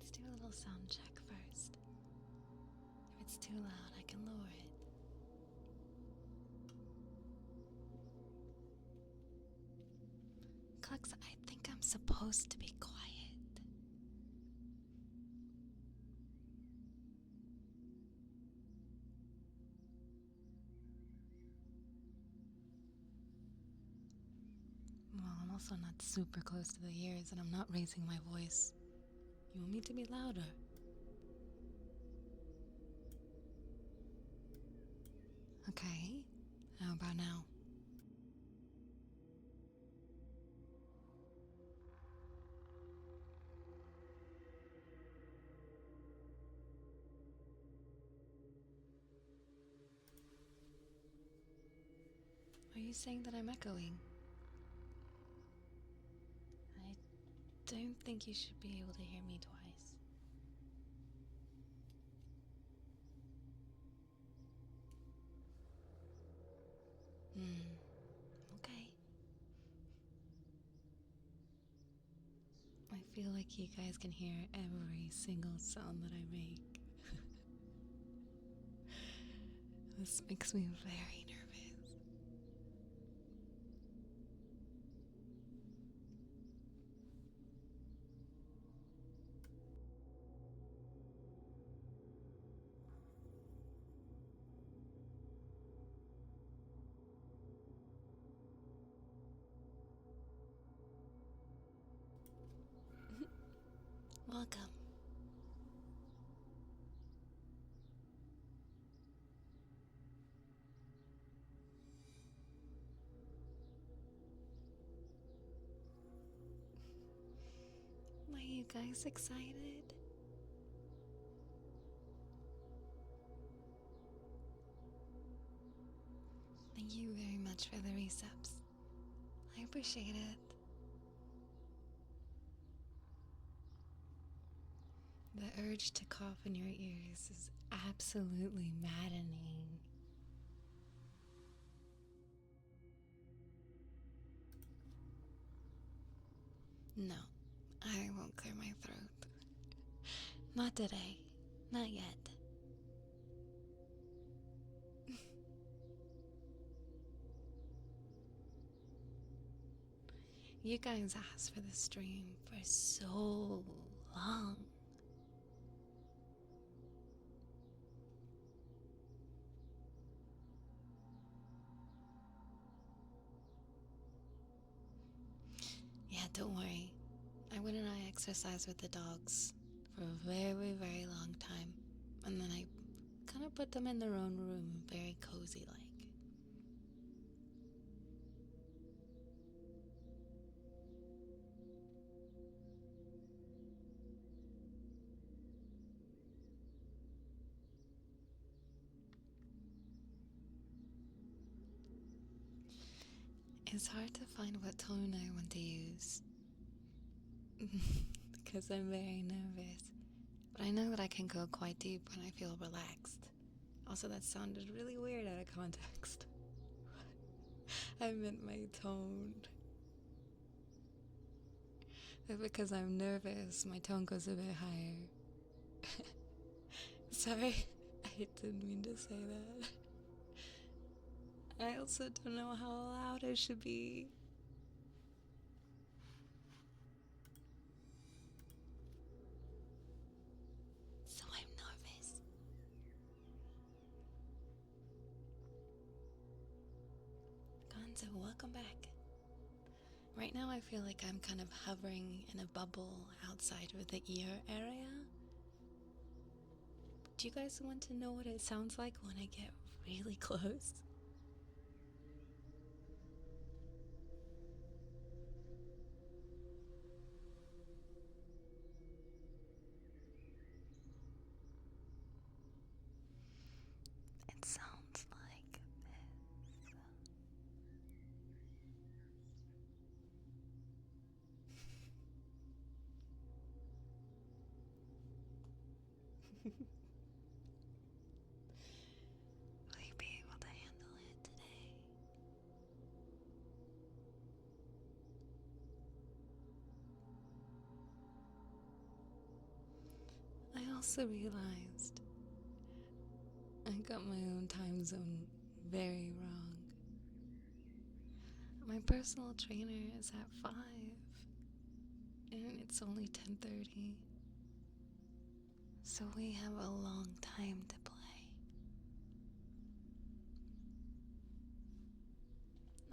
Let's do a little sound check first. If it's too loud, I can lower it. Clux, I think I'm supposed to be quiet. Well, I'm also not super close to the ears and I'm not raising my voice. You want me to be louder? Okay, how about now? Are you saying that I'm echoing? I don't think you should be able to hear me twice. Okay. I feel like you guys can hear every single sound that I make. This makes me very nervous. Welcome. Are you guys excited? Thank you very much for the resubs. I appreciate it. The urge to cough in your ears is absolutely maddening. No, I won't clear my throat. Not today. Not yet. You guys asked for the stream for so long. Yeah, don't worry. I went and I exercised with the dogs for a very, very long time. And then I kind of put them in their own room, very cozy like. It's hard to find what tone I want to use. Because I'm very nervous. But I know that I can go quite deep when I feel relaxed. Also, that sounded really weird out of context. I meant my tone. But because I'm nervous, my tone goes a bit higher. Sorry, I didn't mean to say that. I also don't know how loud I should be. So I'm nervous. Gonzo, welcome back. Right now I feel like I'm kind of hovering in a bubble outside of the ear area. Do you guys want to know what it sounds like when I get really close? It sounds like this. Will you be able to handle it today? also realized I got my own time zone very wrong. My personal trainer is at 5, and it's only 10:30. So we have a long time to play.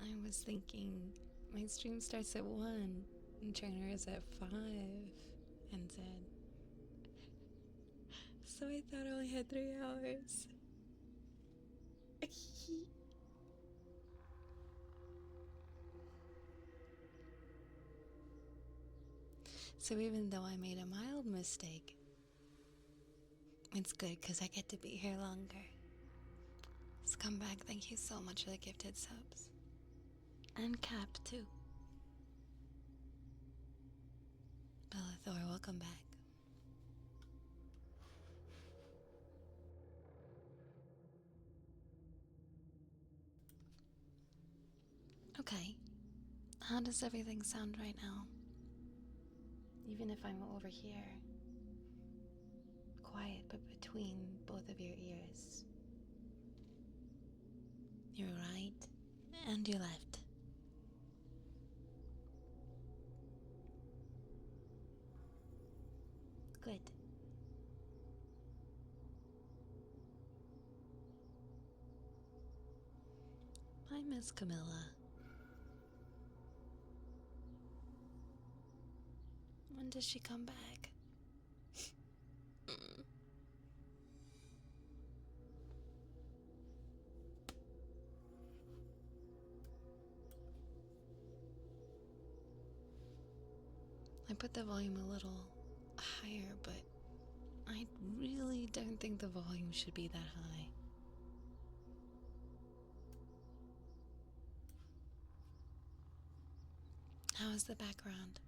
I was thinking my stream starts at 1 and trainer is at 5 and said. So I thought I only had 3 hours. So even though I made a mild mistake, it's good because I get to be here longer. Scumbag, thank you so much for the gifted subs. And Cap, too. Bellathor, welcome back. Okay. How does everything sound right now? Even if I'm over here. Quiet, but between both of your ears. Your right and your left. Good. Hi, Miss Camilla. When does she come back? I put the volume a little higher, but I really don't think the volume should be that high. How is the background?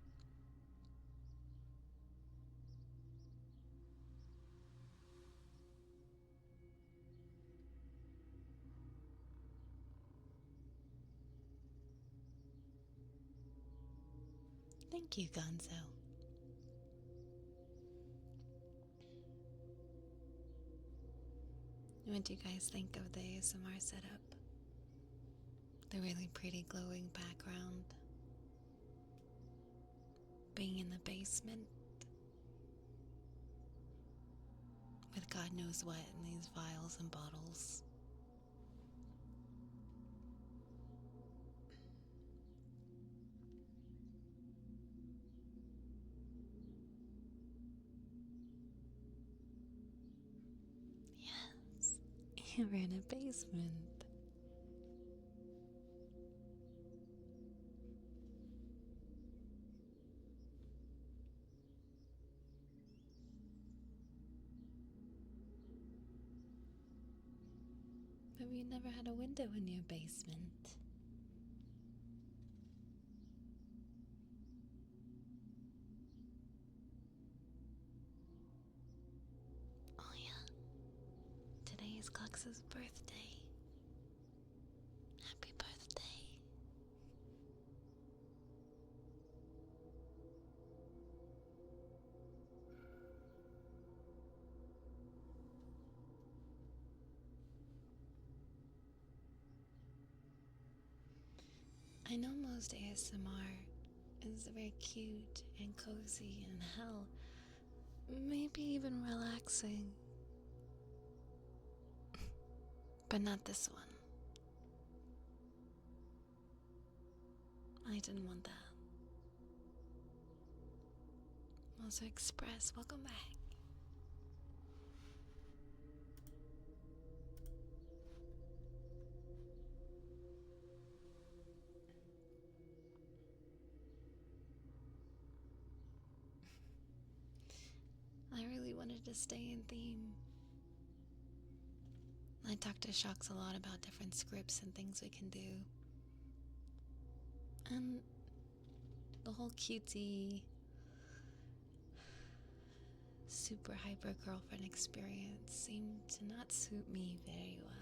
Thank you, Gonzo. What do you guys think of the ASMR setup? The really pretty glowing background. Being in the basement. With God knows what in these vials and bottles. Yes, you're in a basement. But you never had a window in your basement. Oh yeah, today is Cox's birthday. Happy birthday. I know most ASMR is very cute and cozy and hell, maybe even relaxing. But not this one. I didn't want that. Also, Express, welcome back. I really wanted to stay in theme. I talked to Shox a lot about different scripts and things we can do. And the whole cutesy, super hyper girlfriend experience seemed to not suit me very well.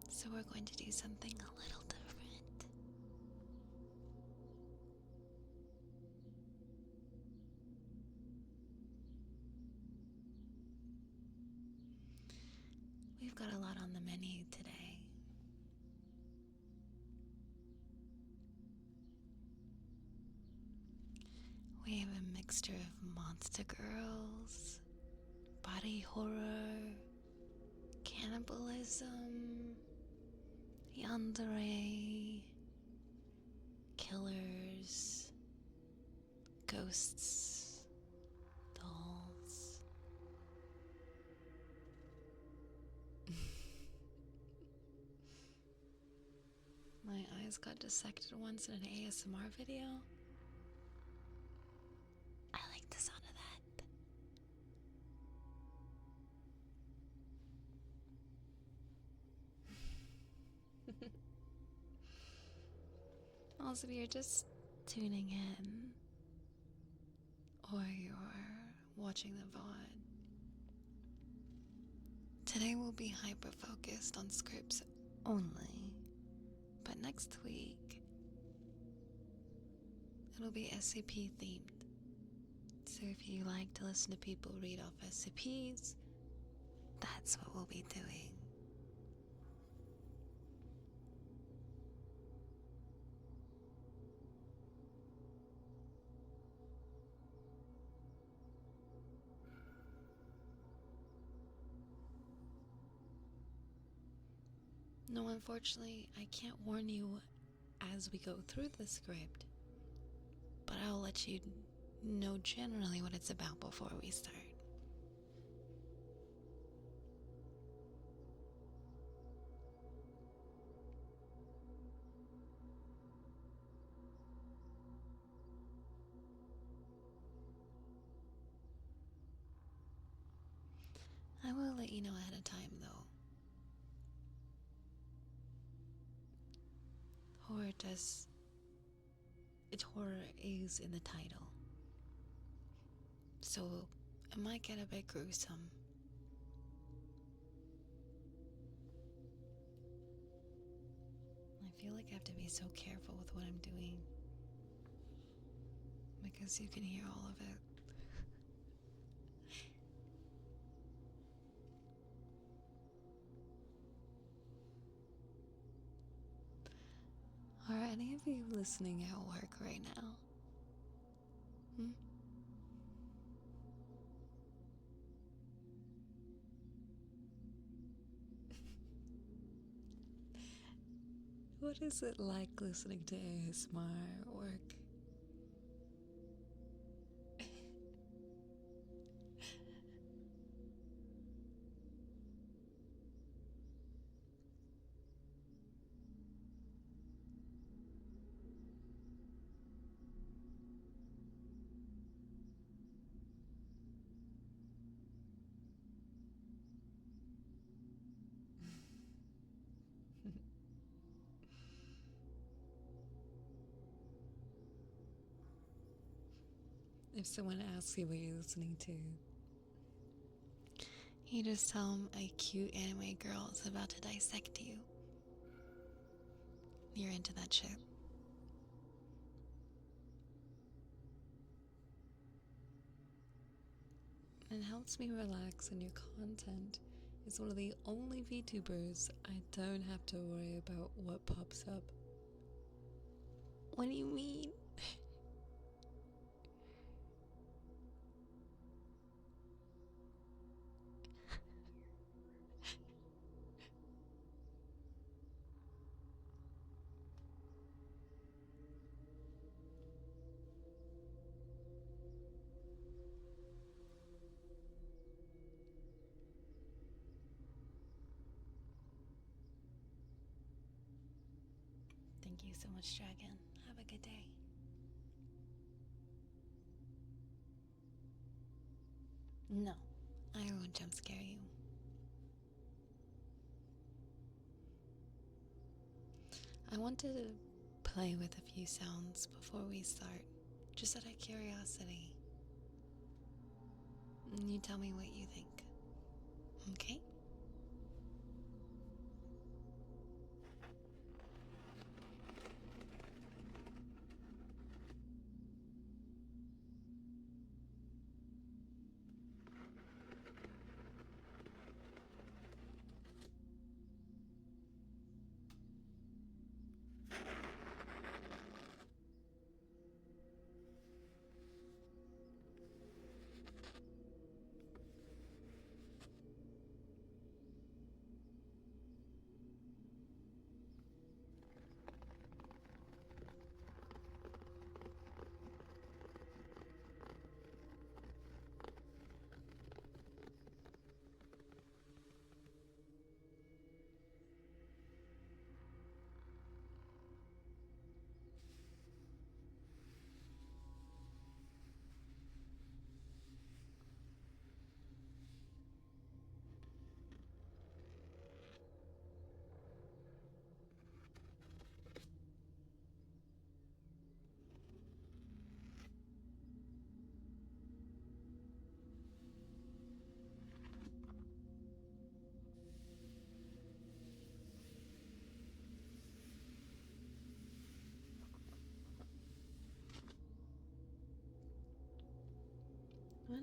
So we're going to do something a little different. mixture of monster girls, body horror, cannibalism, yandere, killers, ghosts, dolls. My eyes got dissected once in an ASMR video. I like the sound of that. Also, if you're just tuning in, or you're watching the VOD, today we'll be hyper-focused on scripts only, but next week, it'll be SCP themed. So if you like to listen to people read off SCPs, that's what we'll be doing. No, unfortunately, I can't warn you as we go through the script, but I'll let you know generally what it's about before we start. I will let you know ahead of time, though. Horror is in the title, so it might get a bit gruesome. I feel like I have to be so careful with what I'm doing, because you can hear all of it. Are any of you listening at work right now? What is it like listening to ASMR at work? If someone asks you what you're listening to, you just tell them a cute anime girl is about to dissect you. You're into that shit. It helps me relax, and your content is one of the only VTubers I don't have to worry about what pops up. What do you mean? Thank you so much, Dragon. Have a good day. No, I won't jump scare you. I wanted to play with a few sounds before we start, just out of curiosity. And you tell me what you think. Okay?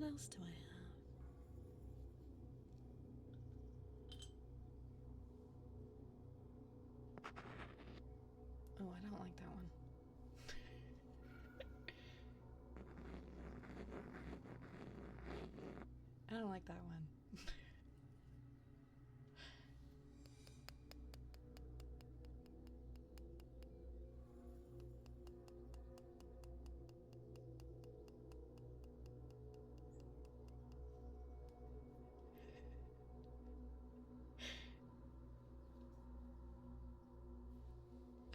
What else do I have? Oh, I don't like that one. I don't like that one.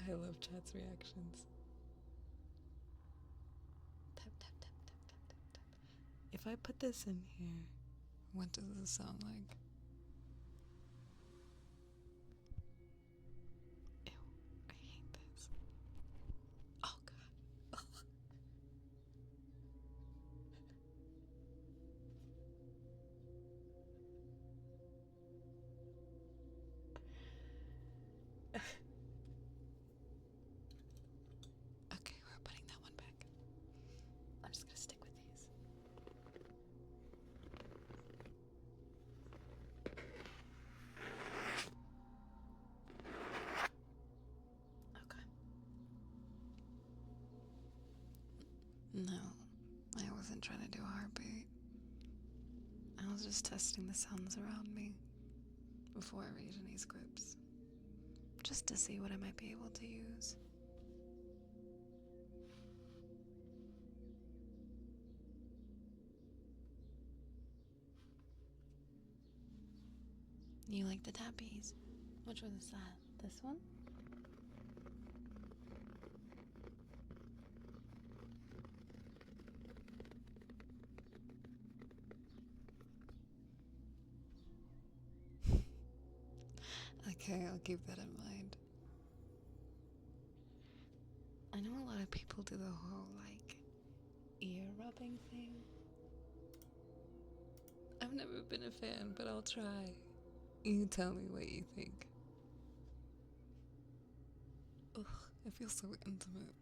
I love chat's reactions. Tap, tap, tap, tap, tap, tap, tap. If I put this in here, what does this sound like? Ew, I hate this. Oh god. Okay, we're putting that one back. I'm just gonna stick with these. Okay. No, I wasn't trying to do a heartbeat. I was just testing the sounds around me before I read any scripts, just to see what I might be able to use. You like the tappies? Which one is that? This one? Okay, I'll keep that in mind. I know a lot of people do the whole, like, ear rubbing thing. I've never been a fan, but I'll try. You tell me what you think. Ugh, it feels so intimate.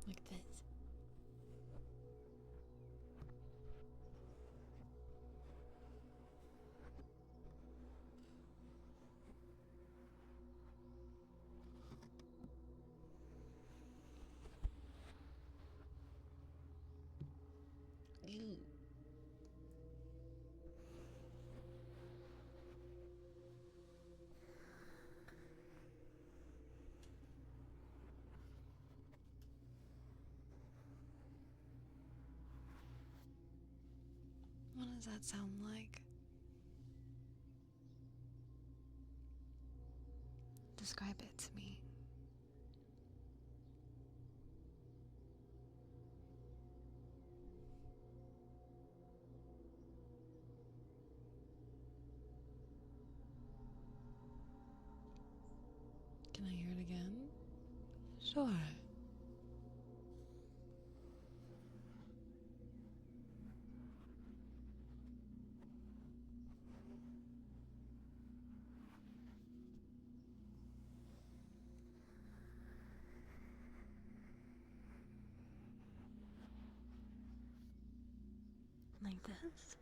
Like this. Ew. What does that sound like? Describe it to me. Can I hear it again? Sure. Like this?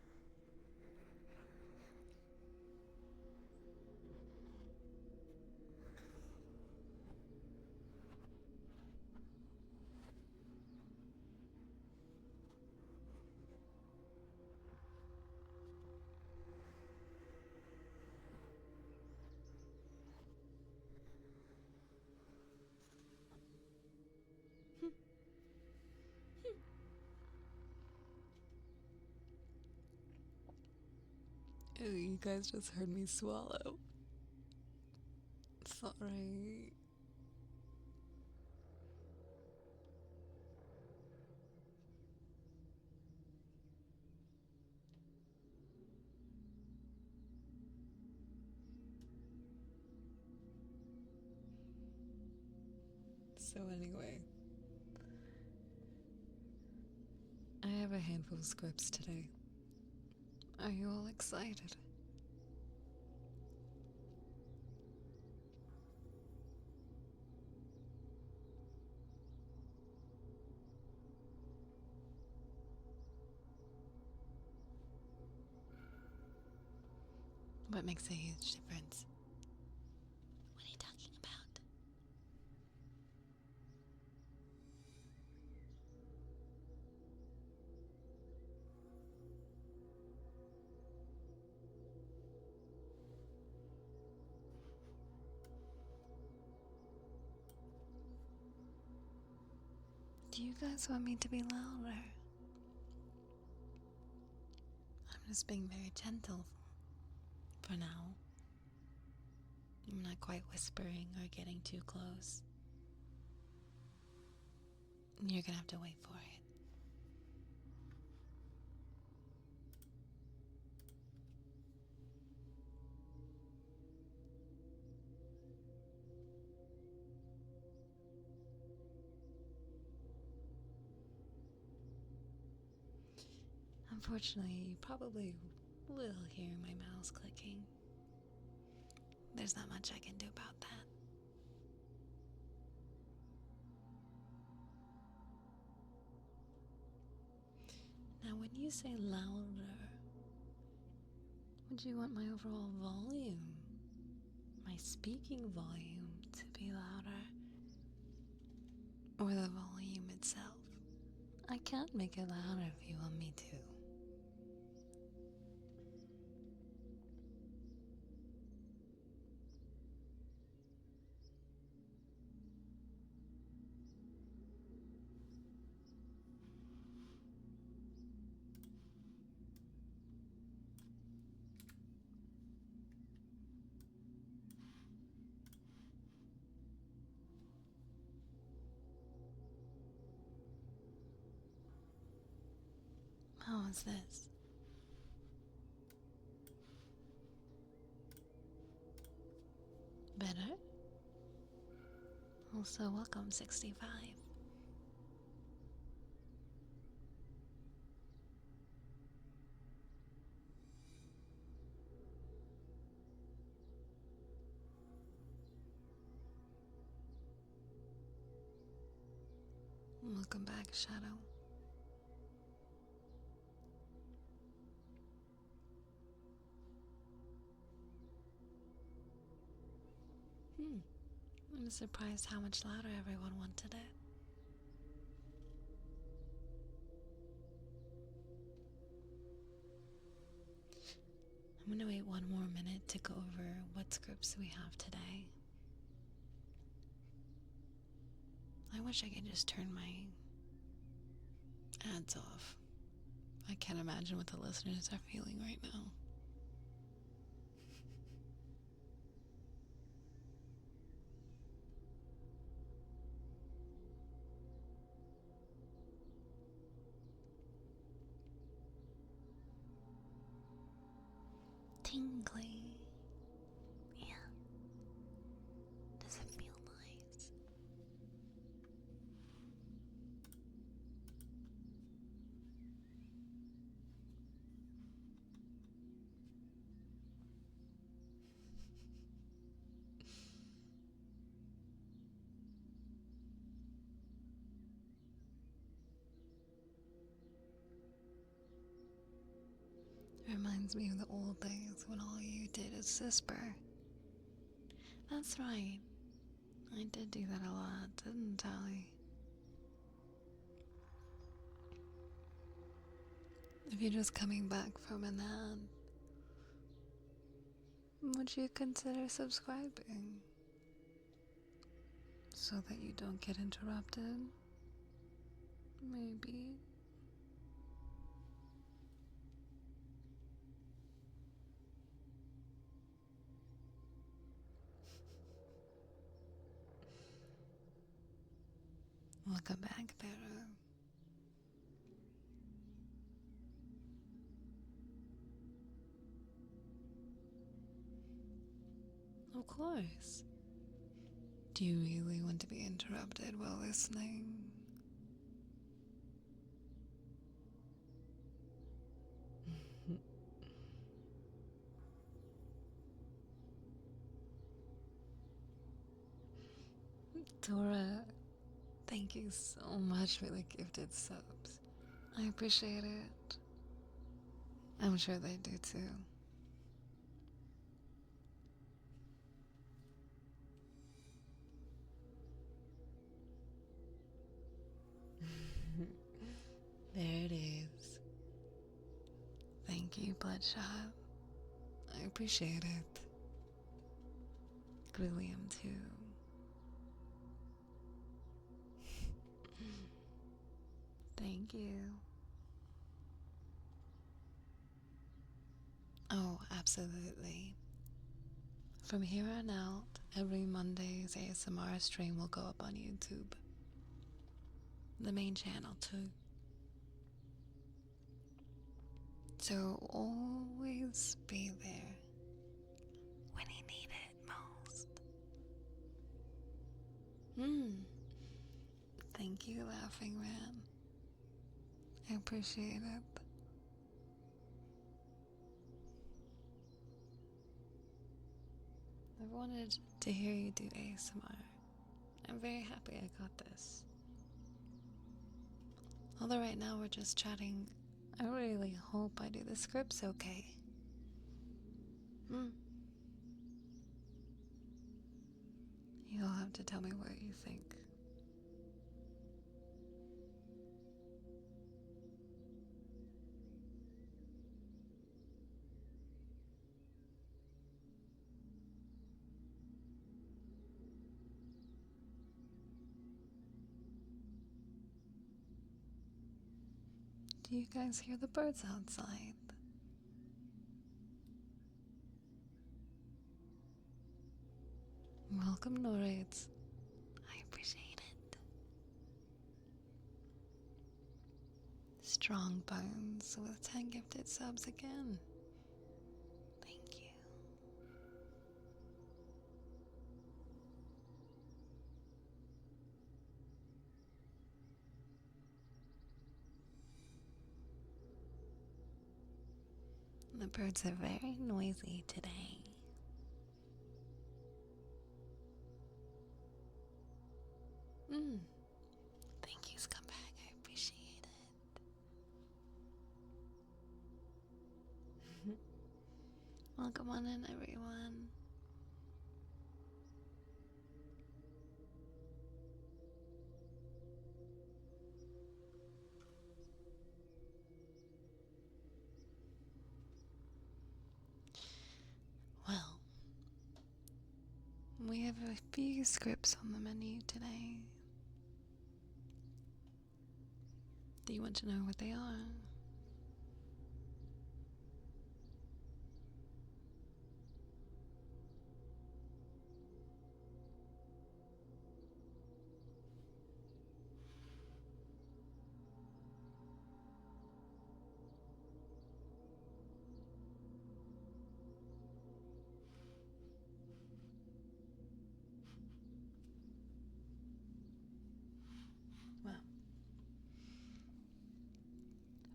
Ew, you guys just heard me swallow. Sorry. So anyway, I have a handful of scripts today. Are you all excited? What makes a huge difference? What are you talking about? Do you guys want me to be louder? I'm just being very gentle for now. I'm not quite whispering or getting too close. You're gonna have to wait for it. Unfortunately, you probably will hear my mouse clicking. There's not much I can do about that. Now, when you say louder, would you want my overall volume, my speaking volume, to be louder? Or the volume itself? I can't make it louder if you want me to. How is this? Better? Also, welcome 65. Welcome back, Shadow. I'm surprised how much louder everyone wanted it. I'm gonna wait one more minute to go over what scripts we have today. I wish I could just turn my ads off. I can't imagine what the listeners are feeling right now. Tingly. Yeah. Does it feel nice? It reminds me of the old days when all you did is whisper. That's right. I did do that a lot, didn't I? If you're just coming back from an ad, would you consider subscribing? So that you don't get interrupted? Maybe. Welcome back, Pharaoh. Of course. Do you really want to be interrupted while listening? Dora, thank you so much for the gifted subs. I appreciate it. I'm sure they do too. There it is. Thank you, Bloodshot. I appreciate it. William, too. Thank you. Oh, absolutely. From here on out, every Monday's ASMR stream will go up on YouTube. The main channel, too. So always be there when you need it most. Thank you, Laughing Man. I appreciate it. I've wanted to hear you do ASMR. I'm very happy I got this. Although right now we're just chatting, I really hope I do the scripts okay. You'll have to tell me what you think. Do you guys hear the birds outside? Welcome, Noraids. I appreciate it. Strong Bones with 10 gifted subs again. Thank you. The birds are very noisy today. Thank you, Scumbag. I appreciate it. Welcome on in, everyone. Well, we have a few scripts on the menu today. Do you want to know what they are? Well,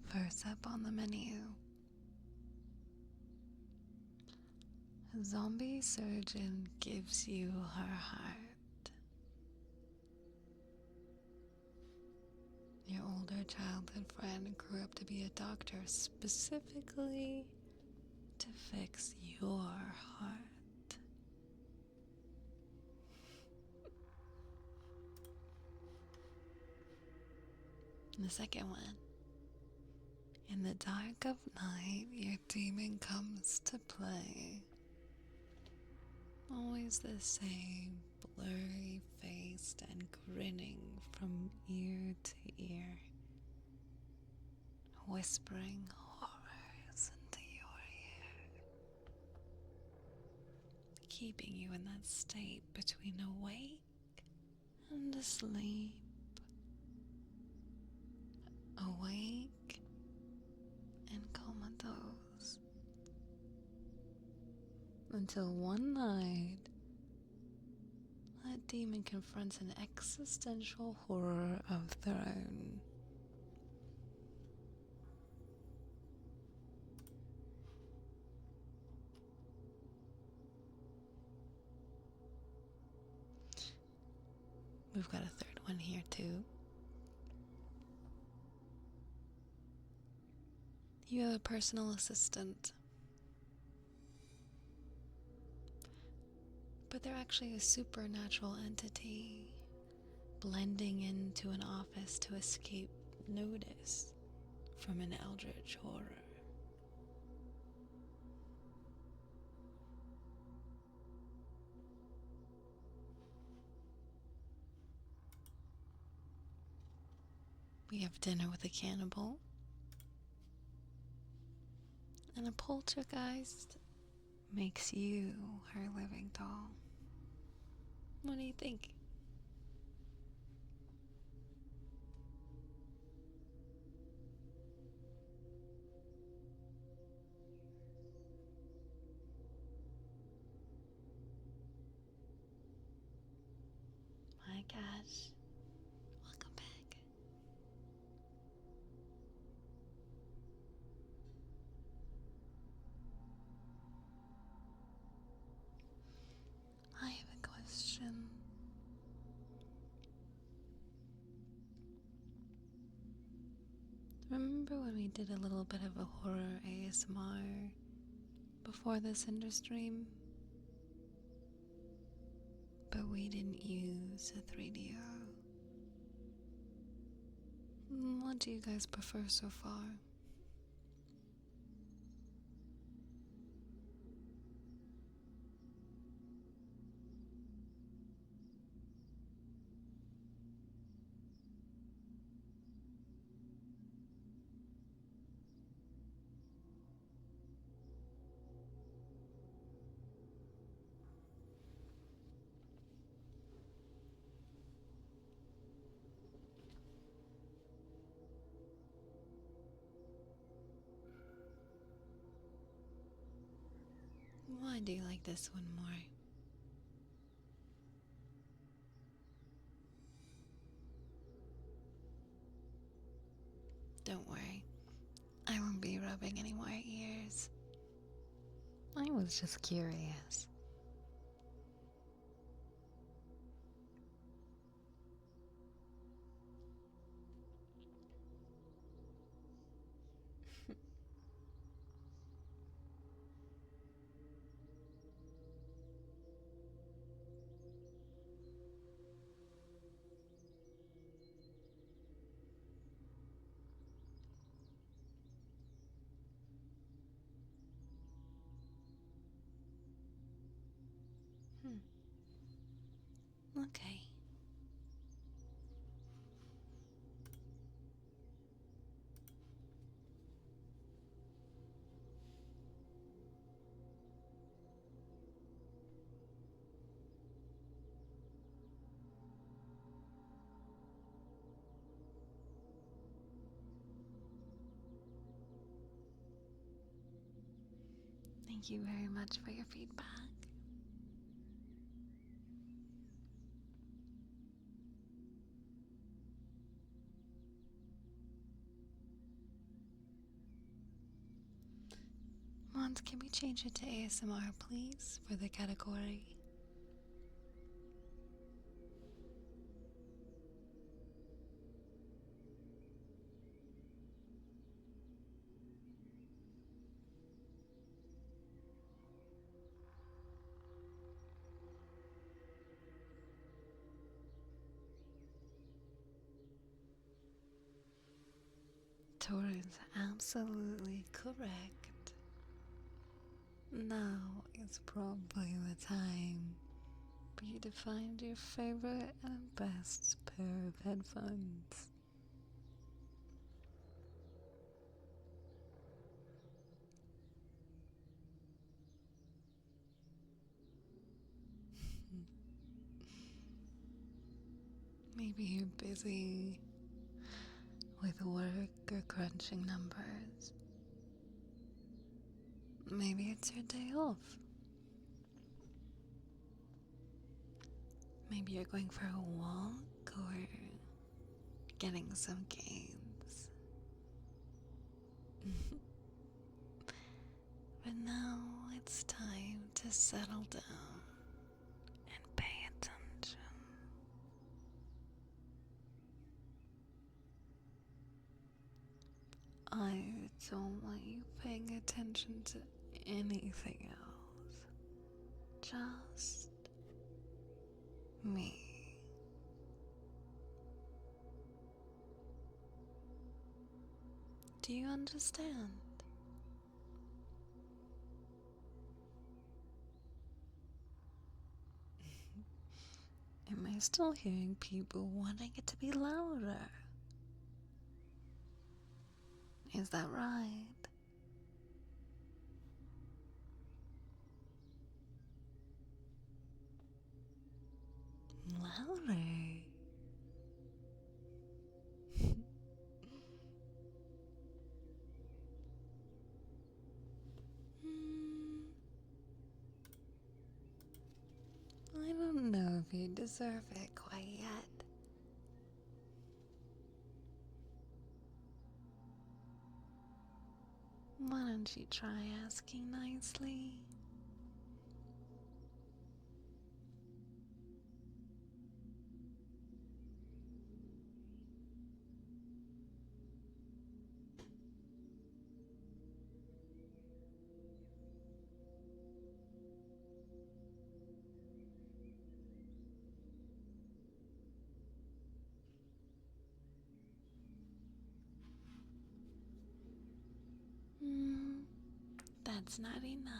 first up on the menu, a zombie surgeon gives you her heart. Your older childhood friend grew up to be a doctor specifically to fix your heart. And the second one, in the dark of night, your demon comes to play. Always the same, blurry-faced and grinning from ear to ear, whispering horrors into your ear, keeping you in that state between awake and asleep, awake and comatose, until one night that demon confronts an existential horror of their own. We've got a third one here too. You have a personal assistant, but they're actually a supernatural entity blending into an office to escape notice. from an eldritch horror. We have dinner with a cannibal and a poltergeist makes you her living doll. What do you think? My gosh. Welcome back. I have a question. Remember when we did a little bit of a horror ASMR before this Stream? But we didn't use a 3DO. What do you guys prefer so far? Why do you like this one more? Don't worry, I won't be rubbing any more ears. I was just curious. Okay. Thank you very much for your feedback. Mons, can we change it to ASMR, please, for the category? Torin's absolutely correct. Now is probably the time for you to find your favorite and best pair of headphones. Maybe you're busy with work or crunching numbers. Maybe it's your day off. Maybe you're going for a walk or getting some gains. But now it's time to settle down and pay attention. I don't want you paying attention to anything else. Just me. Do you understand? Am I still hearing people wanting it to be louder? Is that right? Louder? I don't know if you deserve it quite yet. Why don't you try asking nicely? That's not enough.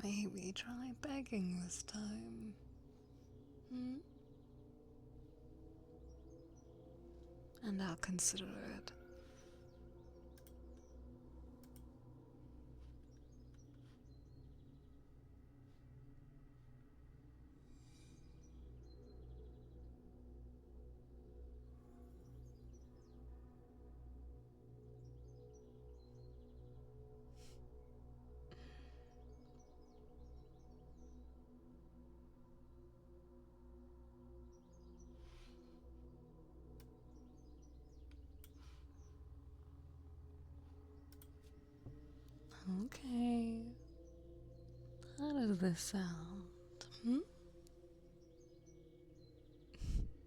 Maybe try begging this time. And I'll consider it. Okay. How does this sound?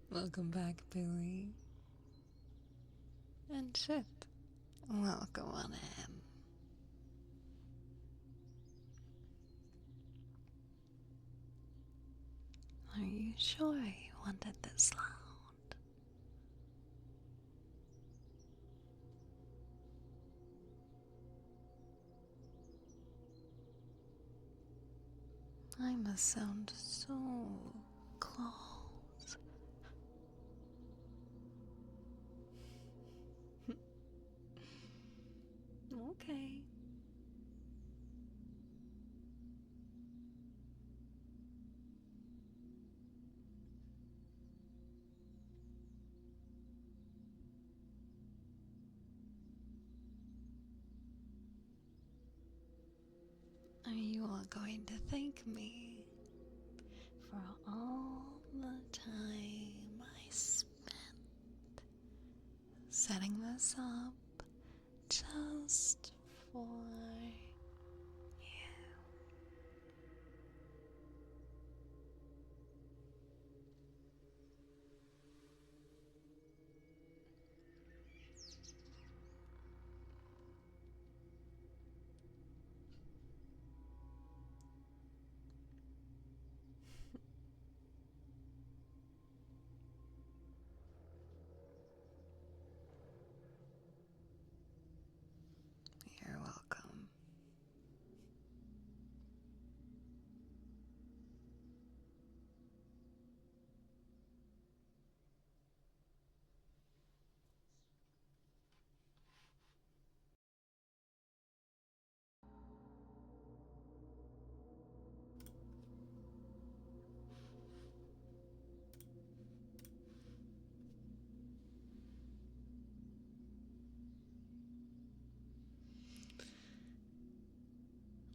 Welcome back, Billy. And shit, welcome on in. Are you sure you wanted this loud? I must sound so close. Okay. Are you all going to thank me for all the time I spent setting this up just for you? You're welcome.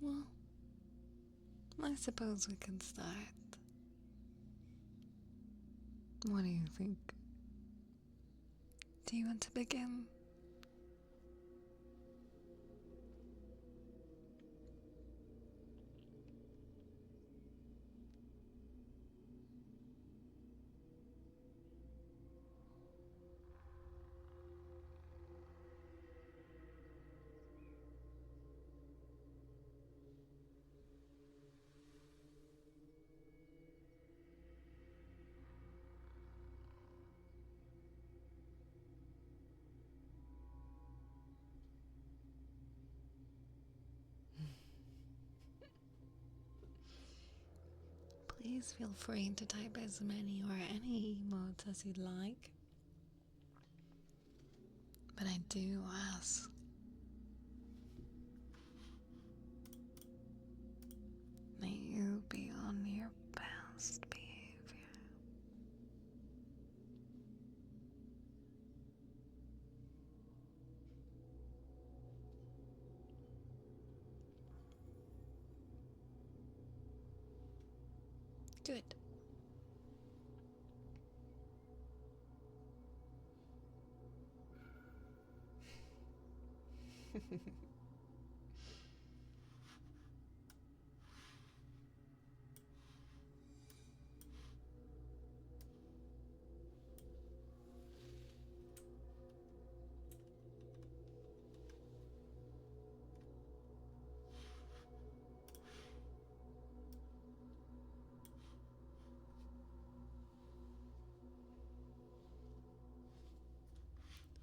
Well, I suppose we can start. What do you think? Do you want to begin? please feel free to type as many or any emotes as you'd like. But I do ask that you be on your best behavior. Good.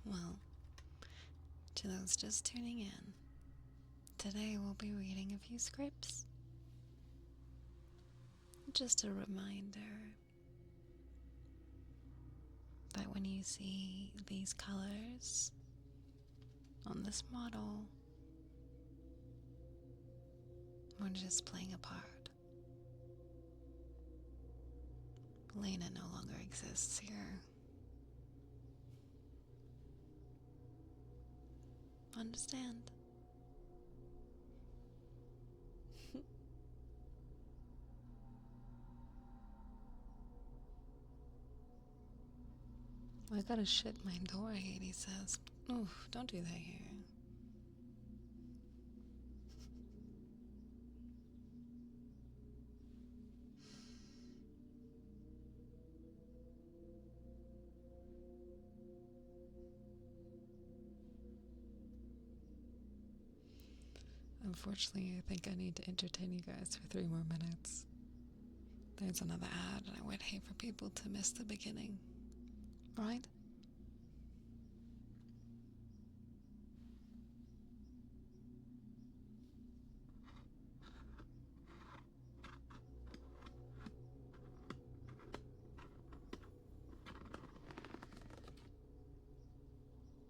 Well, to those just tuning in, today we'll be reading a few scripts. Just a reminder that when you see these colors on this model, we're just playing a part. Layna no longer exists here. Understand? I gotta shut my door, Hades says. Oof, don't do that here. Unfortunately, I think I need to entertain you guys for 3 more minutes. There's another ad, and I would hate for people to miss the beginning. Right?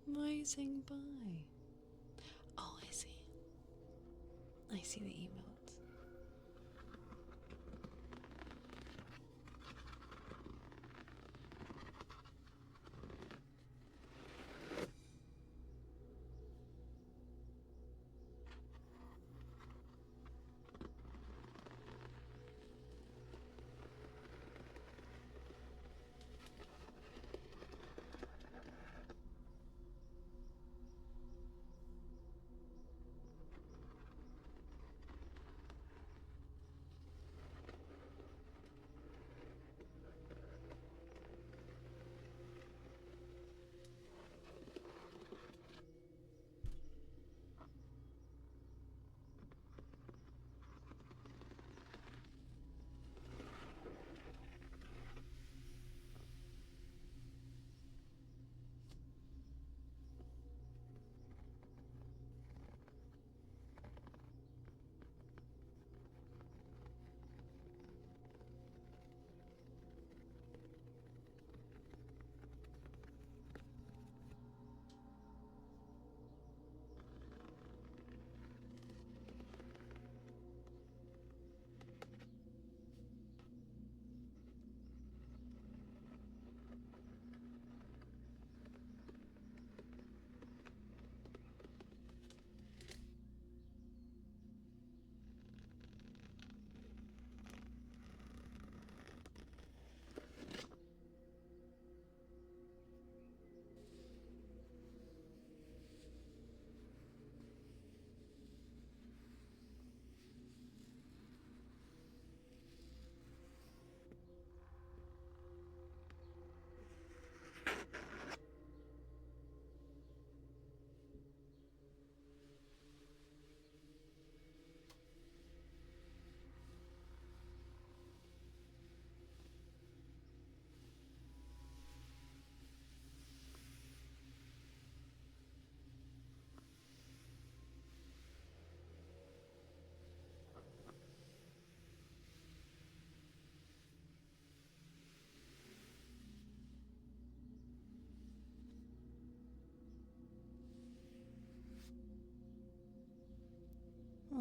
Why are you saying bye? Oh, I see. I see the emotes.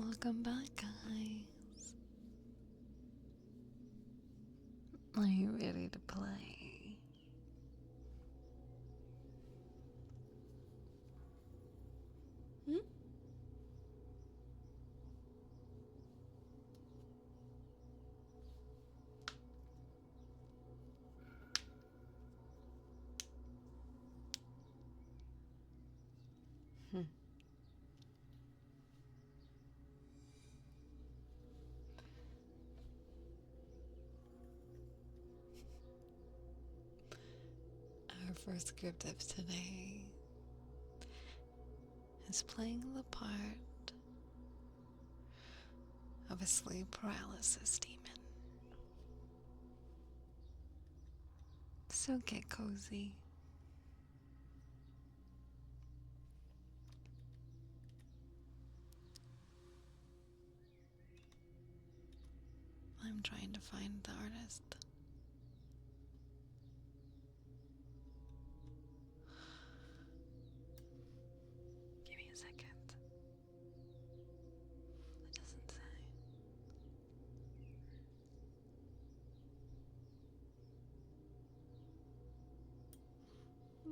Welcome back, guys. Are you ready to play? Hmm? Our first script of today is playing the part of a sleep paralysis demon. So get cozy. I'm trying to find the artist. Give me a second. It doesn't say.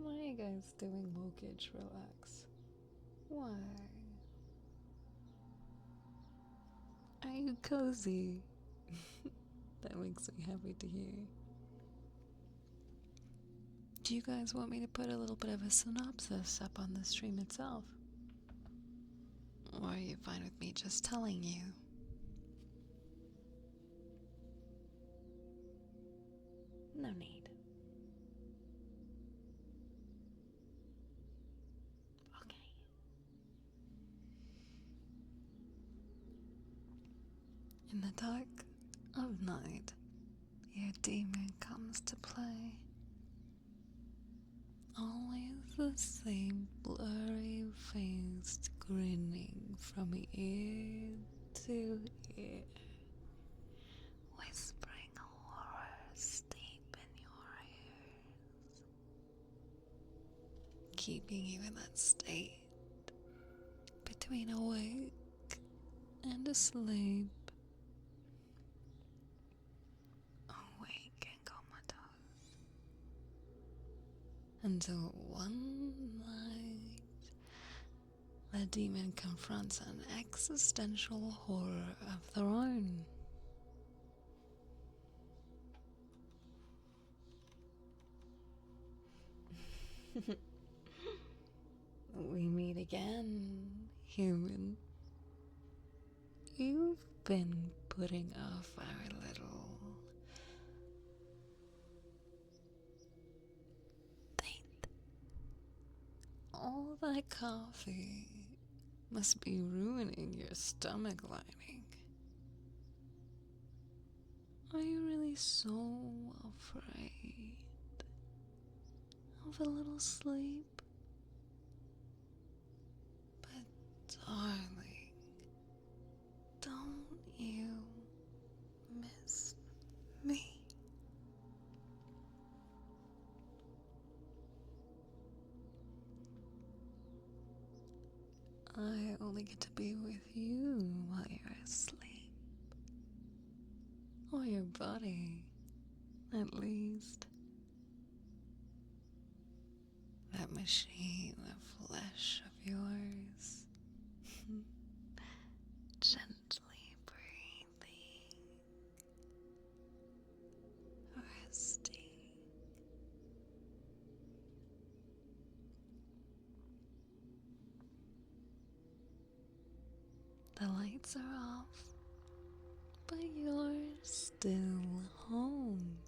Why are you guys doing mortgage relax? Why? Are you cozy? That makes me happy to hear. Do you guys want me to put a little bit of a synopsis up on the stream itself? Or are you fine with me just telling you? No need. Okay. In the dark of night, your demon comes to play. Always the same blurry-faced grinning from ear to ear, whispering horrors deep in your ears, keeping you in that state between awake and asleep, awake and comatose, until one night the demon confronts an existential horror of their own. We meet again, human. You've been putting off our little date. All that coffee must be ruining your stomach lining. Are you really so afraid of a little sleep? But darling, don't you miss me? I only get to be with you while you're asleep. Or your body, at least. That machine of flesh of yours. Gently breathing. Resting. The lights are off, but you're still home.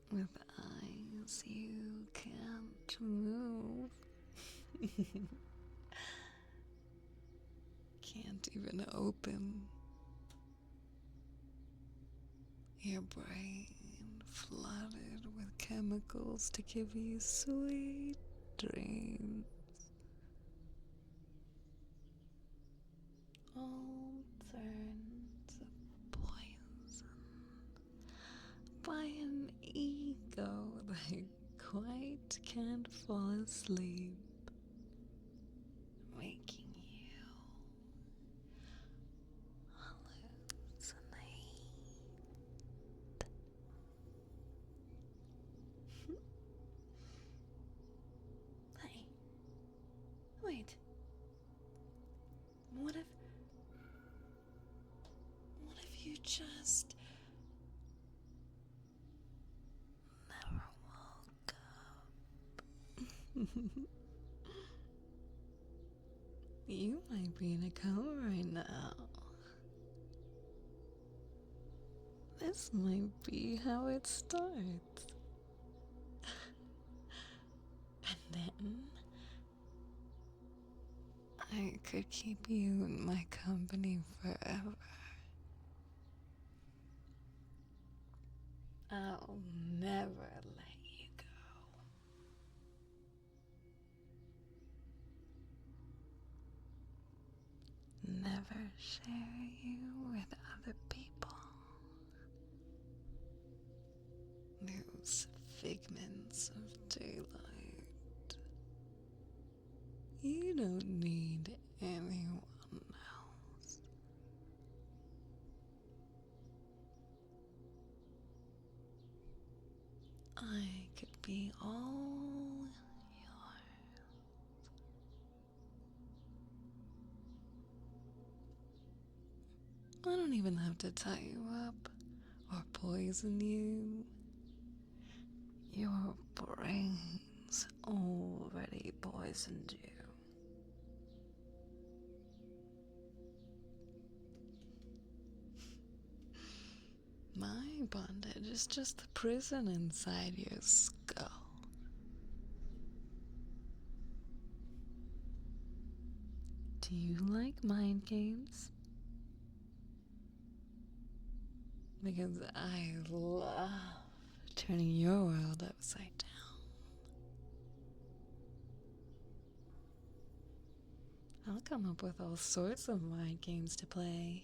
With eyes you can't move. Can't even open. Your brain flooded with chemicals to give you sweet dreams. All turned to poison by an ego that quite can't fall asleep, making you just never woke up. You might be in a coma right now. This might be how it starts. And then I could keep you in my company forever. I'll never let you go. Never share you with other people. Those figments of daylight. You don't need anyone else. I could be all yours. I don't even have to tie you up or poison you. Your brain's already poisoned you. My bondage is just the prison inside your skull. Do you like mind games? Because I love turning your world upside down. I'll come up with all sorts of mind games to play.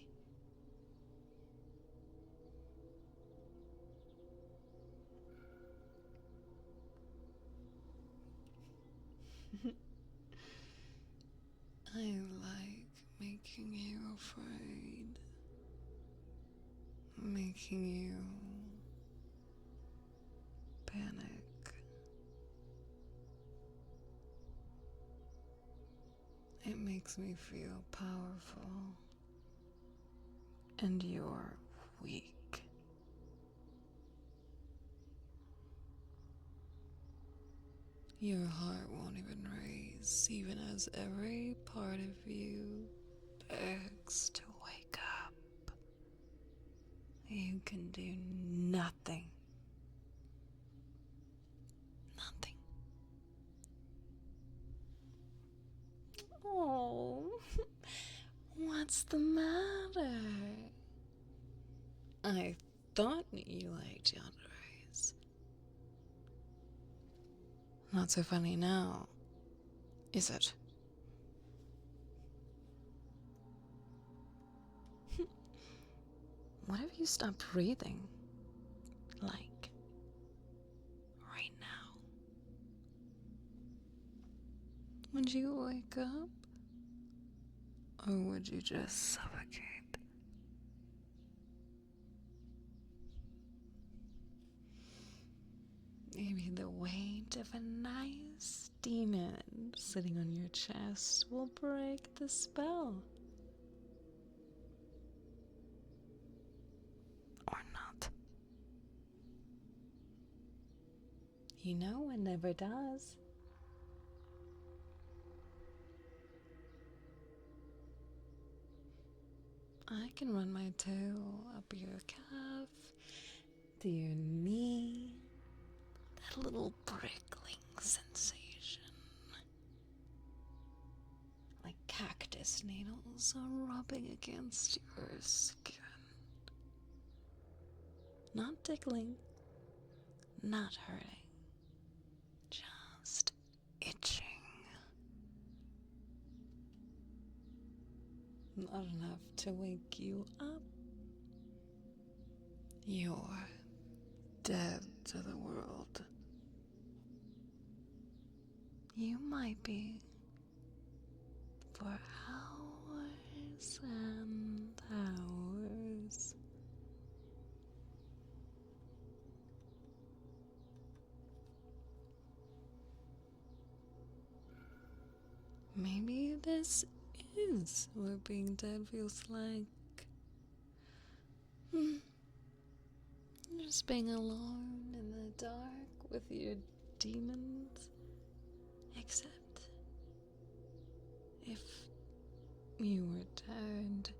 I like making you afraid. Making you panic. It makes me feel powerful. And you're weak. Your heart won't even race, even as every part of you begs to wake up. You can do nothing. Nothing. Oh, what's the matter? I thought you liked Yandere's. Not so funny now, is it? What if you stopped breathing? Like, right now. Would you wake up? Or would you just suffocate? Maybe the weight of a nice demon sitting on your chest will break the spell. Or not. You know it never does. I can run my tail up your calf, to your knee, that little prickling sensation. Like cactus needles are rubbing against your skin. Not tickling, not hurting, just itching. Not enough to wake you up. You're dead to the world. You might be for hours and hours. Maybe this is what being dead feels like. Just being alone in the dark with your demons. Except if you were tired,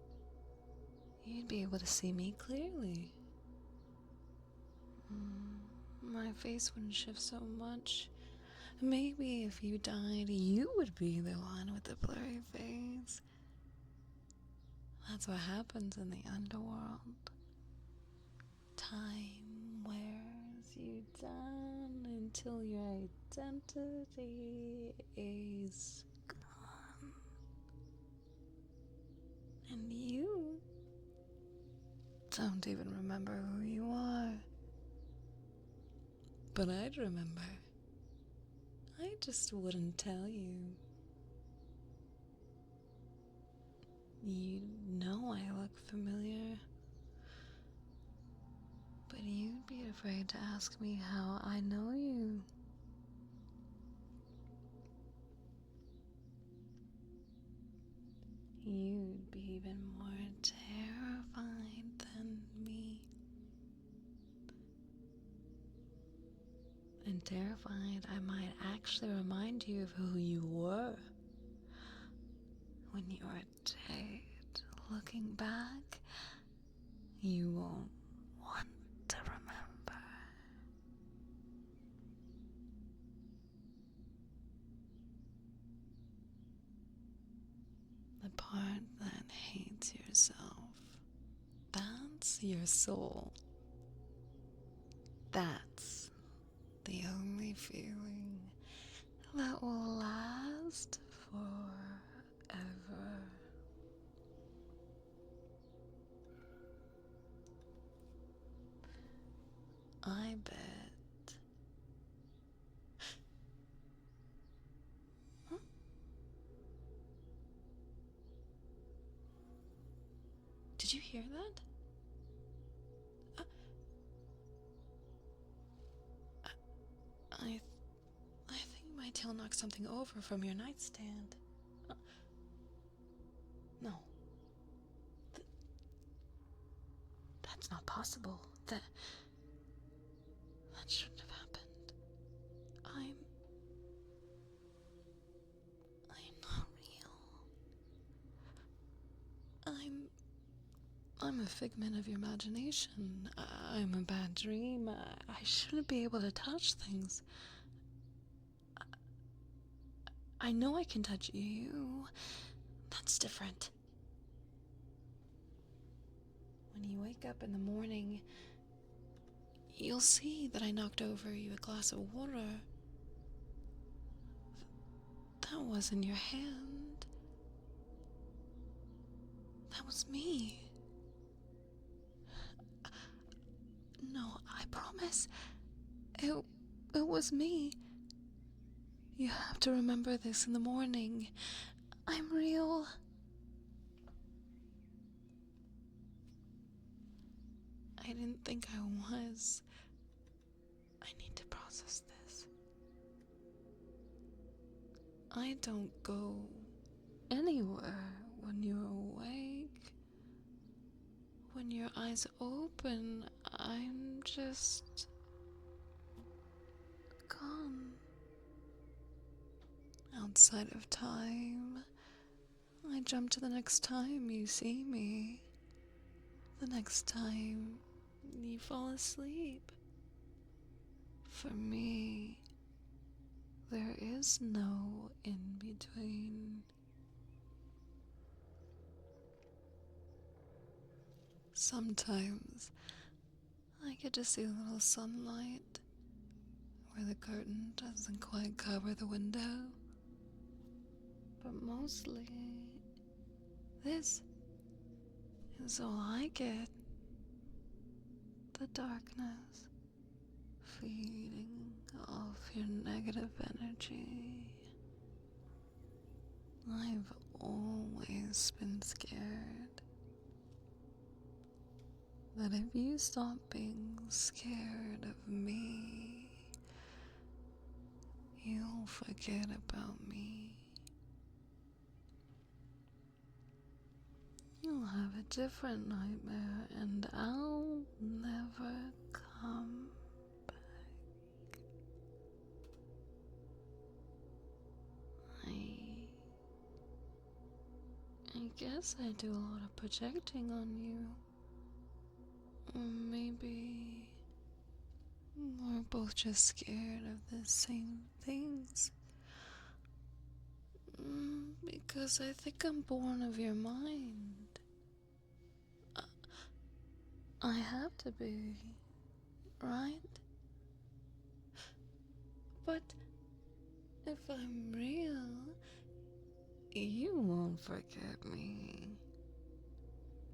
you'd be able to see me clearly. My face wouldn't shift so much. Maybe if you died, you would be the one with the blurry face. That's what happens in the underworld. Time wears you down until your identity is gone. And you don't even remember who you are. But I'd remember. I just wouldn't tell you. You know I look familiar. But you'd be afraid to ask me how I know you. You'd be even more terrified than me. And terrified I might actually remind you of who you were. When you are dead, looking back, you won't want to remember. The part that hates yourself, that's your soul. That's the only feeling that will last forever. I bet. Huh? Did you hear that? I think my tail knocked something over from your nightstand. No. That's not possible. That shouldn't have happened. I'm not real. I'm a figment of your imagination. I'm a bad dream. I shouldn't be able to touch things. I know I can touch you. That's different. When you wake up in the morning, you'll see that I knocked over you a glass of water. That wasn't your hand. That was me. No, I promise. It was me. You have to remember this in the morning. I'm real. I didn't think I was. I need to process this. I don't go anywhere when you're awake. When your eyes open, I'm just gone. Outside of time, I jump to the next time you see me. The next time you fall asleep. For me, there is no in between. Sometimes I get to see a little sunlight where the curtain doesn't quite cover the window. But mostly, this is all I get. The darkness feeding off your negative energy. I've always been scared that if you stop being scared of me, you'll forget about me. You'll have a different nightmare, and I'll never come back. I guess I do a lot of projecting on you. Or maybe we're both just scared of the same things. Because I think I'm born of your mind. I have to be, right? But if I'm real, you won't forget me.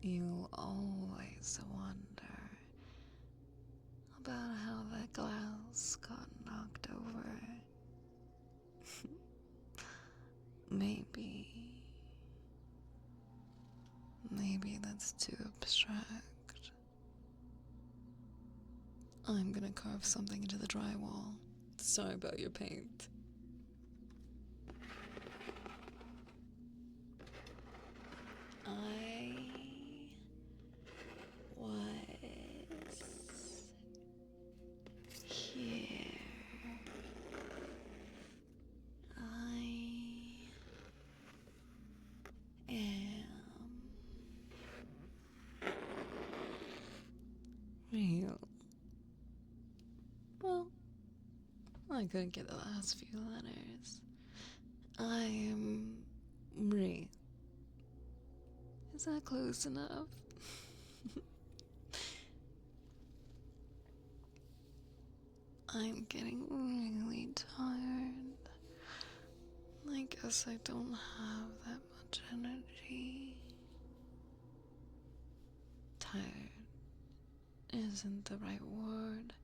You'll always wonder about how that glass got knocked over. Maybe that's too abstract. I'm gonna carve something into the drywall. Sorry about your paint. I was here. I am real. Well, I couldn't get the last few letters. I am real. Is that close enough? I'm getting really tired. I guess I don't have that much energy. Tired isn't the right word.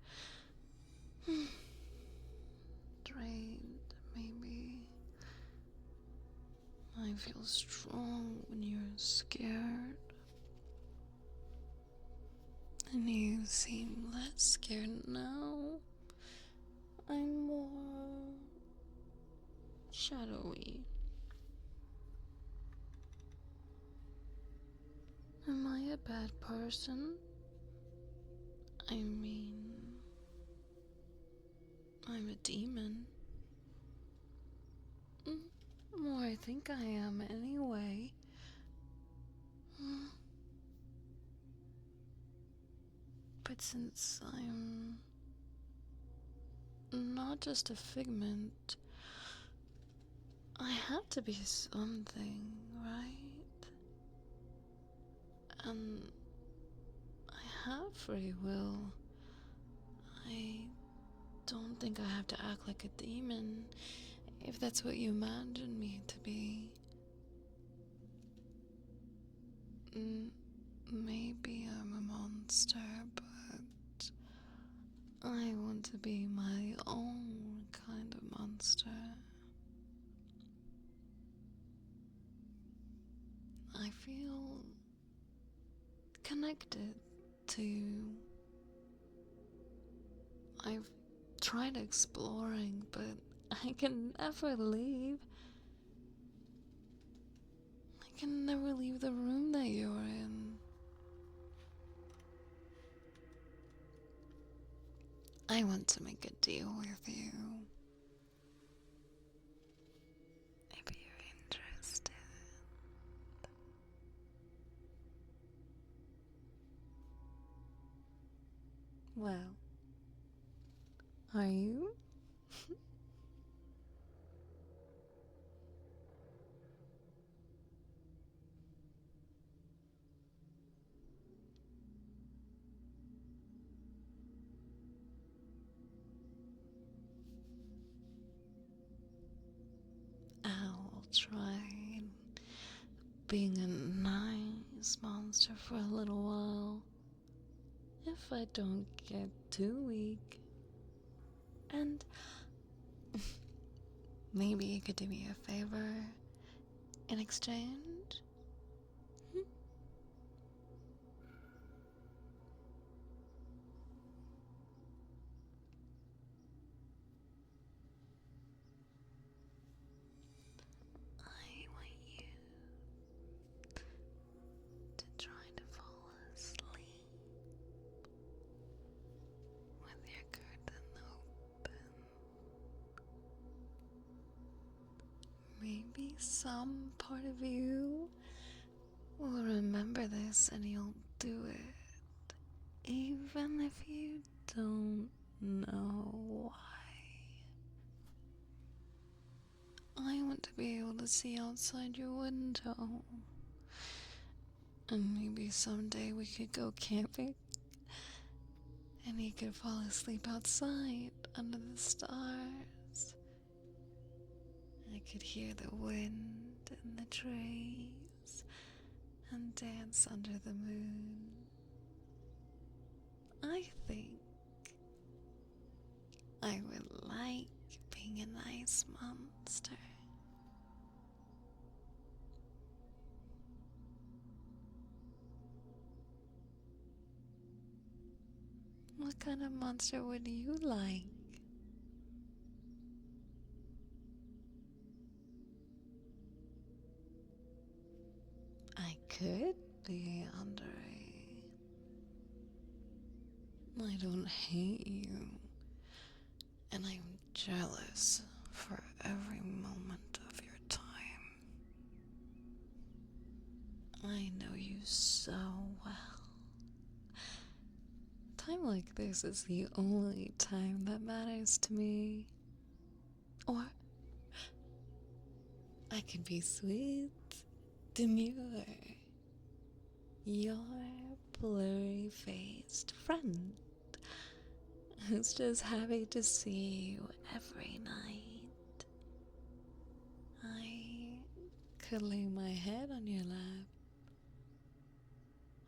Drained, maybe. I feel strong when you're scared. And you seem less scared now. I'm more shadowy. Am I a bad person? I mean, I'm a demon. Or I think I am anyway. But since I'm not just a figment, I have to be something, right? And I have free will. I don't think I have to act like a demon, if that's what you imagine me to be. Maybe I'm a monster, but I want to be my own kind of monster. I feel connected to... I've tried exploring, but I can never leave. I can never leave the room that you're in. I want to make a deal with you. Maybe you're interested. Well, are you? I'll try being a nice monster for a little while. If I don't get too weak. And maybe you could do me a favor in exchange? I want you to try maybe some part of you will remember this and you'll do it, even if you don't know why. I want to be able to see outside your window. And maybe someday we could go camping. And you could fall asleep outside under the stars. I could hear the wind in the trees and dance under the moon. I think I would like being an ice monster. What kind of monster would you like? I could be Yandere. I don't hate you, and I'm jealous for every moment of your time. I know you so well. Time like this is the only time that matters to me. Or I could be sweet, demure, your blurry-faced friend who's just happy to see you every night. I could lay my head on your lap,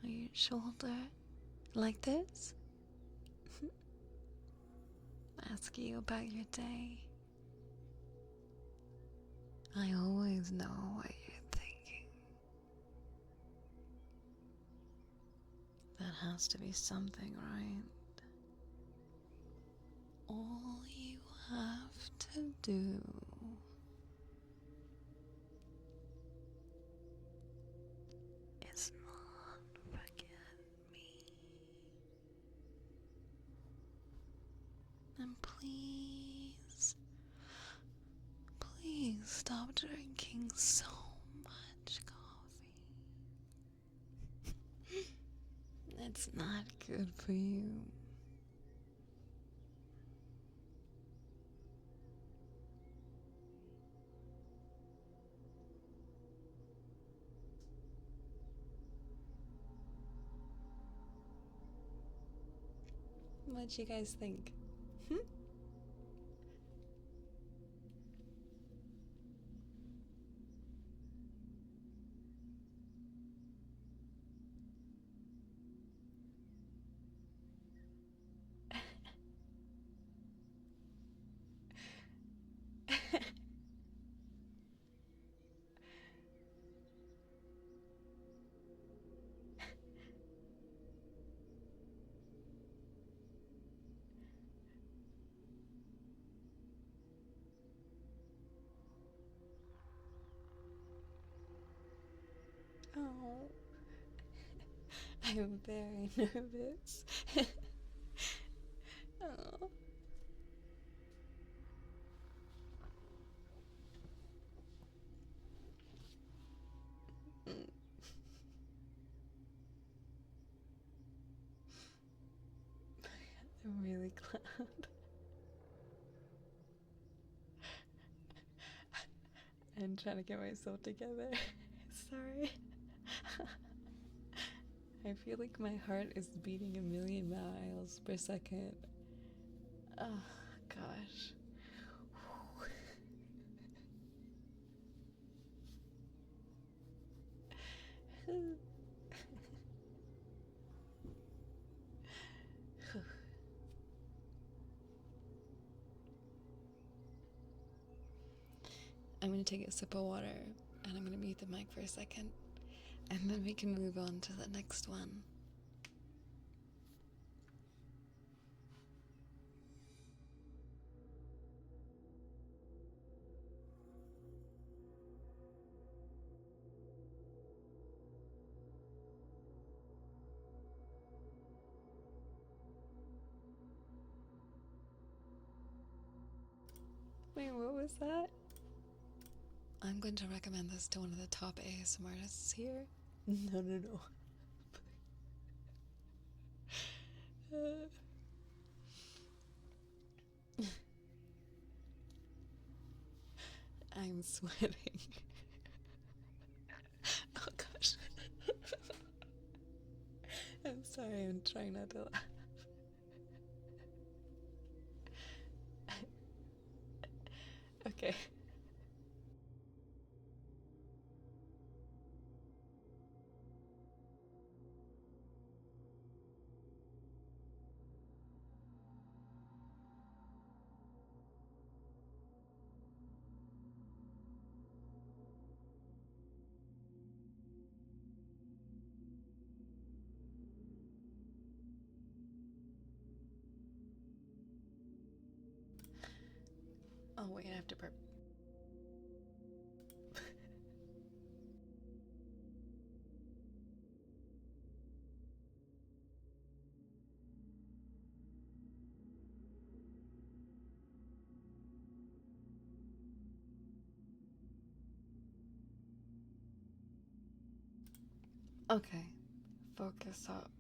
or your shoulder, like this. Ask you about your day. I always know what you're thinking. That has to be something, right? All you have to do is not forget me. And please, please stop drinking so much coffee. It's not good for you. What you guys think? Oh, I'm very nervous. Oh. I'm really glad. I'm trying to get myself together. Sorry. I feel like my heart is beating 1,000,000 miles per second. Oh, gosh. I'm gonna take a sip of water and I'm gonna mute the mic for a second, and then we can move on to the next one. Wait, what was that? I'm going to recommend this to one of the top ASMR artists here. No, no, no. I'm sweating. Oh gosh. I'm sorry, I'm trying not to laugh. Okay. Oh wait, I have to burp. Okay, focus up.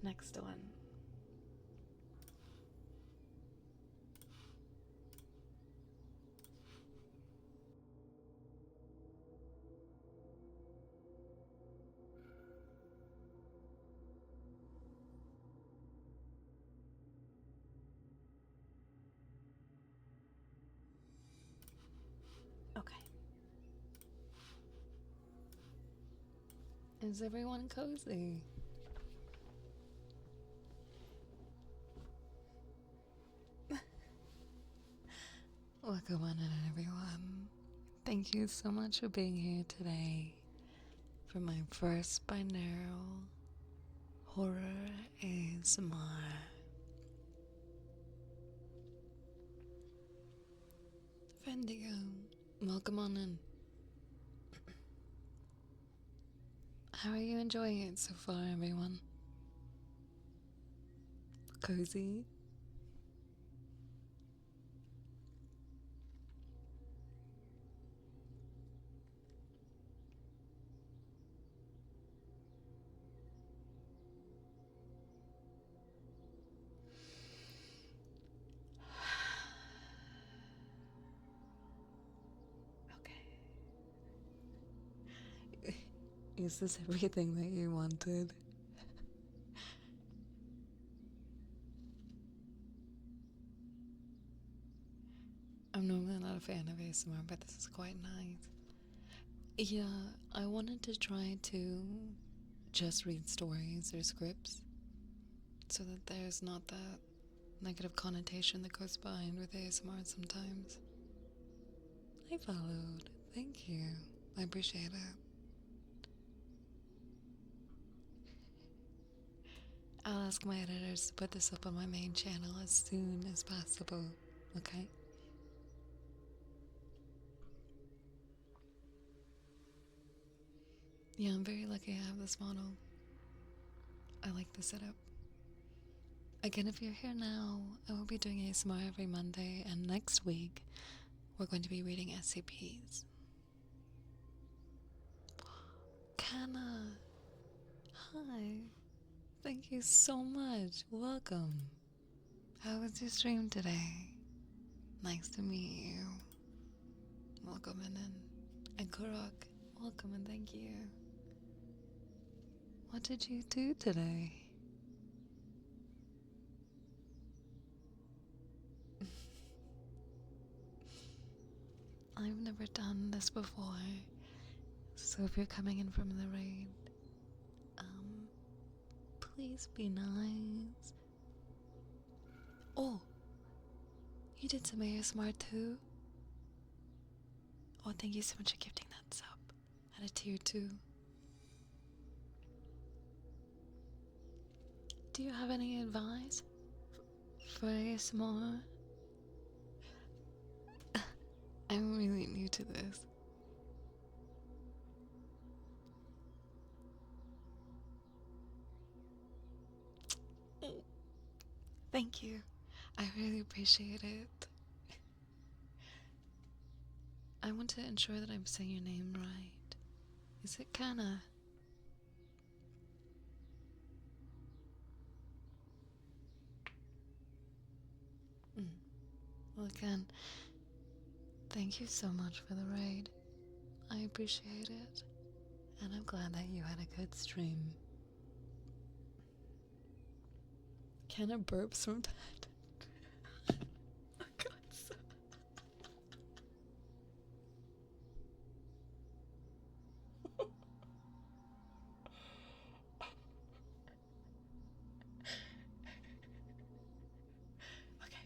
Next one. Okay. Is everyone cozy? Welcome on in, everyone. Thank you so much for being here today for my first binaural horror ASMR. Fendigo, welcome on in. How are you enjoying it so far, everyone? Cozy? Okay. Is this everything that you wanted? I'm normally not a fan of ASMR, but this is quite nice. Yeah, I wanted to try to just read stories or scripts so that there's not that negative connotation that goes behind with ASMR sometimes. I followed. Thank you. I appreciate it. I'll ask my editors to put this up on my main channel as soon as possible, okay? Yeah, I'm very lucky I have this model. I like the setup. Again, if you're here now, I will be doing ASMR every Monday, and next week, we're going to be reading SCPs. Kana! Hi! Thank you so much. Welcome. How was your stream today? Nice to meet you. Welcome in. And Kurok, welcome and thank you. What did you do today? I've never done this before, so if you're coming in from the raid, please be nice. Oh, you did some ASMR too? Oh, thank you so much for gifting that sub at a tier 2. Do you have any advice for ASMR? I'm really new to this. Thank you. I really appreciate it. I want to ensure that I'm saying your name right. Is it Kana? Well, again, thank you so much for the raid. I appreciate it. And I'm glad that you had a good stream. Kana burps from that. Oh God, so okay,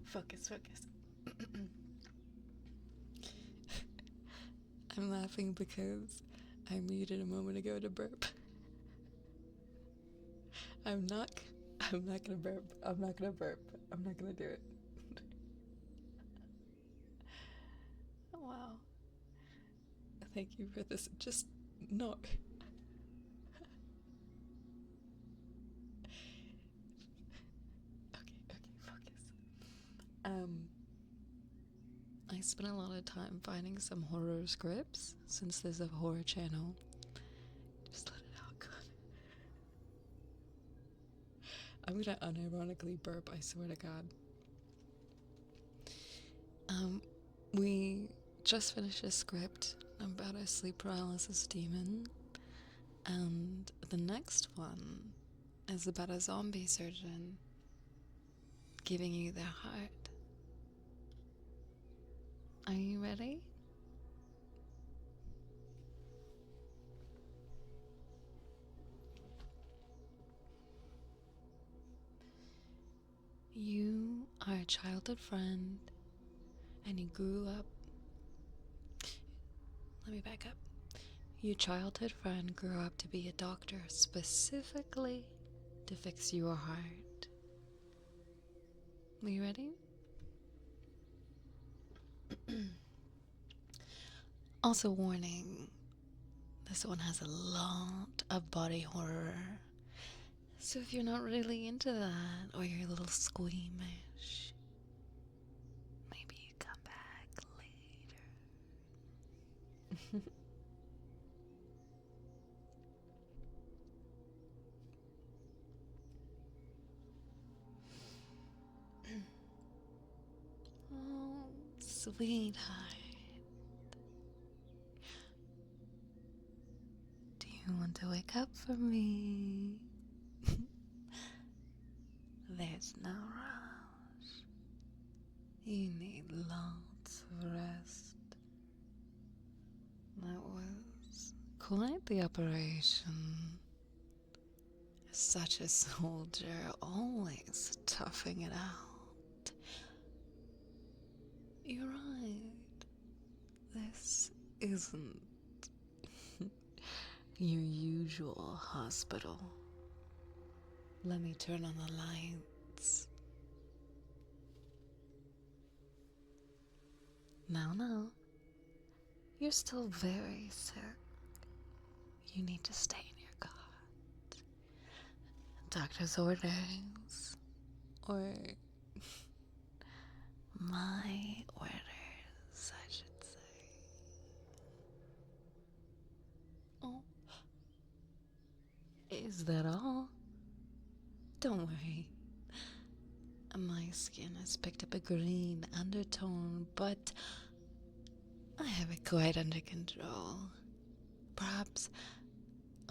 focus. I'm laughing because I muted a moment ago to burp. I'm not gonna burp. I'm not gonna do it. Wow. Thank you for this. Just no. Okay, focus. I spent a lot of time finding some horror scripts since there's a horror channel. Just let it out, God. I'm gonna unironically burp, I swear to God. We just finished a script about a sleep paralysis demon, and the next one is about a zombie surgeon giving you their heart. Are you ready? You are a childhood friend, and you grew up. Let me back up. Your childhood friend grew up to be a doctor specifically to fix your heart. Are you ready? Also, warning, this one has a lot of body horror. So if you're not really into that, or you're a little squeamish, maybe you come back later. Oh, sweetheart. Do you want to wake up for me? There's no rush. You need lots of rest. That was quite the operation. Such a soldier, always toughing it out. You're right. This isn't your usual hospital. Let me turn on the lights. No. You're still very sick. You need to stay in your cot. Doctor's orders. Or my orders, I should say. Oh. Is that all? Don't worry. My skin has picked up a green undertone, but I have it quite under control. Perhaps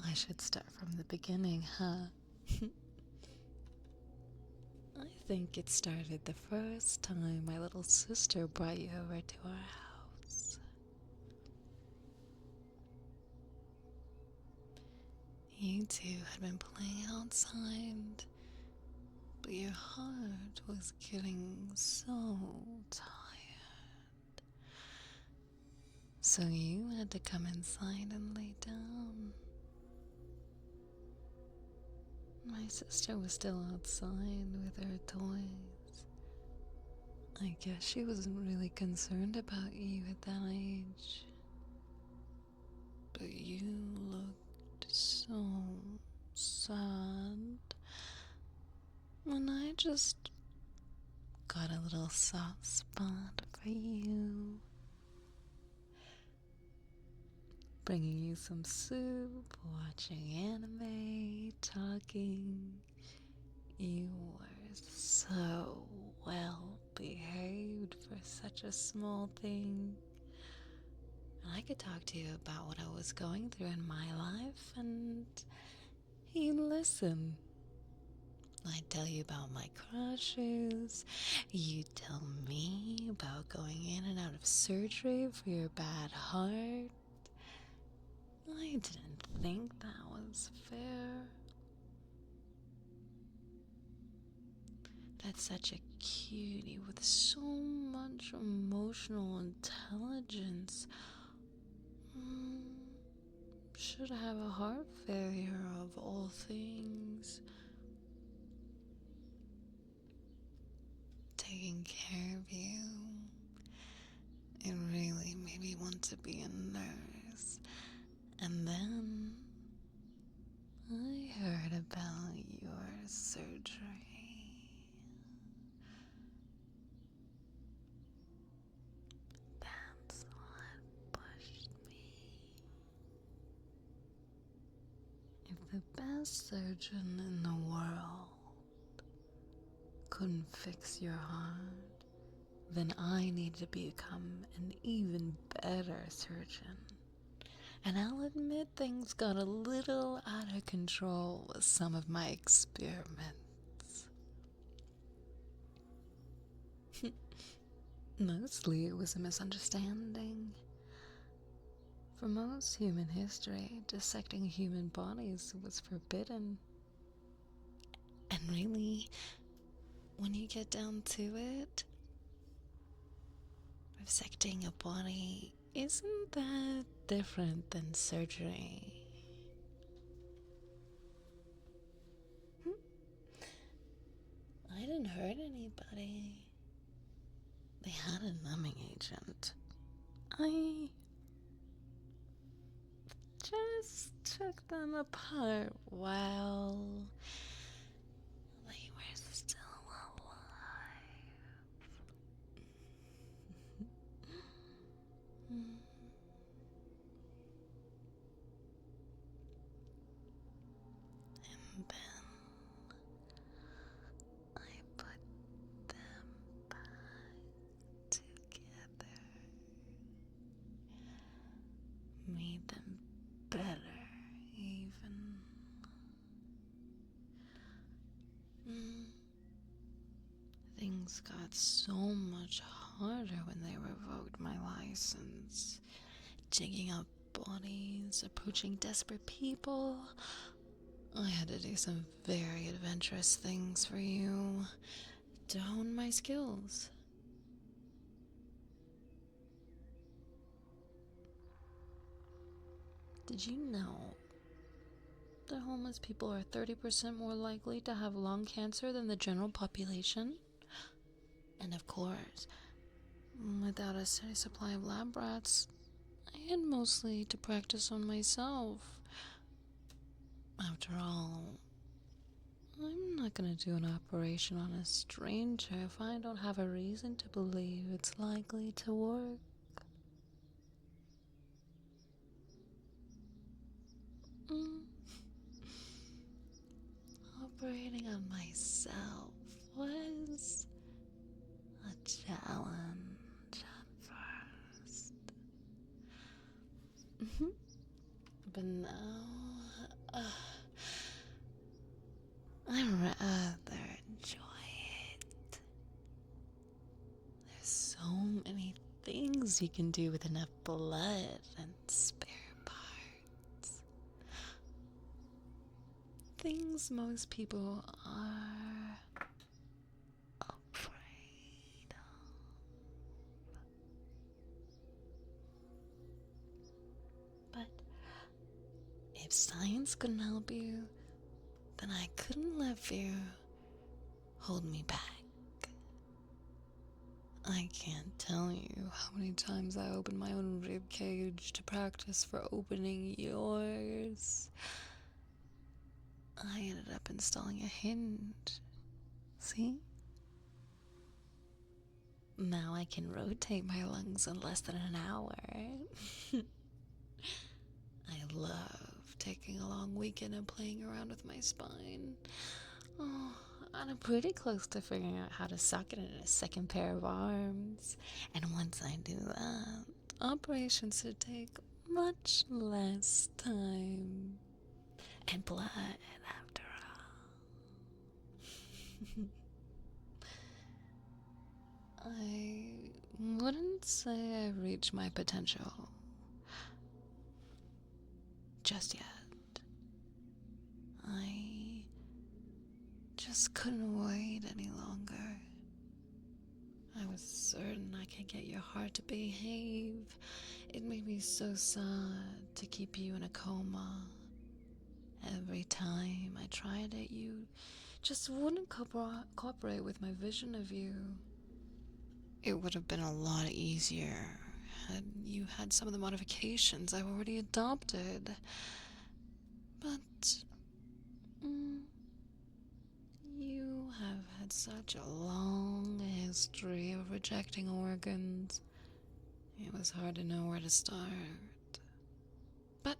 I should start from the beginning, huh? I think it started the first time my little sister brought you over to our house. You two had been playing outside, but your heart was getting so tired. So you had to come inside and lay down. My sister was still outside with her toys. I guess she wasn't really concerned about you at that age. But you looked so sad. And I just got a little soft spot for you. bringing you some soup, watching anime, talking. You were so well behaved for such a small thing. I could talk to you about what I was going through in my life, and you listen. I tell you about my crushes. You tell me about going in and out of surgery for your bad heart. I didn't think that was fair. That's such a cutie with so much emotional intelligence. Should have a heart failure of all things. Taking care of you. It really made me want to be a nurse. And then I heard about your surgery. That's what pushed me. If the best surgeon in the world couldn't fix your heart, then I need to become an even better surgeon. And I'll admit things got a little out of control with some of my experiments. Mostly it was a misunderstanding. For most human history, dissecting human bodies was forbidden. And really, when you get down to it, dissecting a body isn't that different than surgery. I didn't hurt anybody. They had a numbing agent. I just took them apart while they were still alive. And then I put them back together. Made them better, even. Things got so much harder when they revoked my license. Digging up bodies, approaching desperate people. I had to do some very adventurous things for you to hone my skills. Did you know that homeless people are 30% more likely to have lung cancer than the general population? And of course, without a steady supply of lab rats, I had mostly to practice on myself. After all, I'm not gonna do an operation on a stranger if I don't have a reason to believe it's likely to work. Operating on myself was a challenge at first. But now, I rather enjoy it. There's so many things you can do with enough blood and spare parts. Things most people are afraid of. But if science couldn't help you, then I couldn't let fear hold me back. I can't tell you how many times I opened my own rib cage to practice for opening yours. I ended up installing a hinge. See? Now I can rotate my lungs in less than an hour. long weekend of playing around with my spine. Oh, and I'm pretty close to figuring out how to sock it in a second pair of arms. And once I do that, operations should take much less time. And blood, after all. I wouldn't say I've reached my potential just yet. I just couldn't wait any longer. I was certain I could get your heart to behave. It made me so sad to keep you in a coma. Every time I tried it, you just wouldn't cooperate with my vision of you. It would have been a lot easier had you had some of the modifications I've already adopted. But you have had such a long history of rejecting organs. It was hard to know where to start. But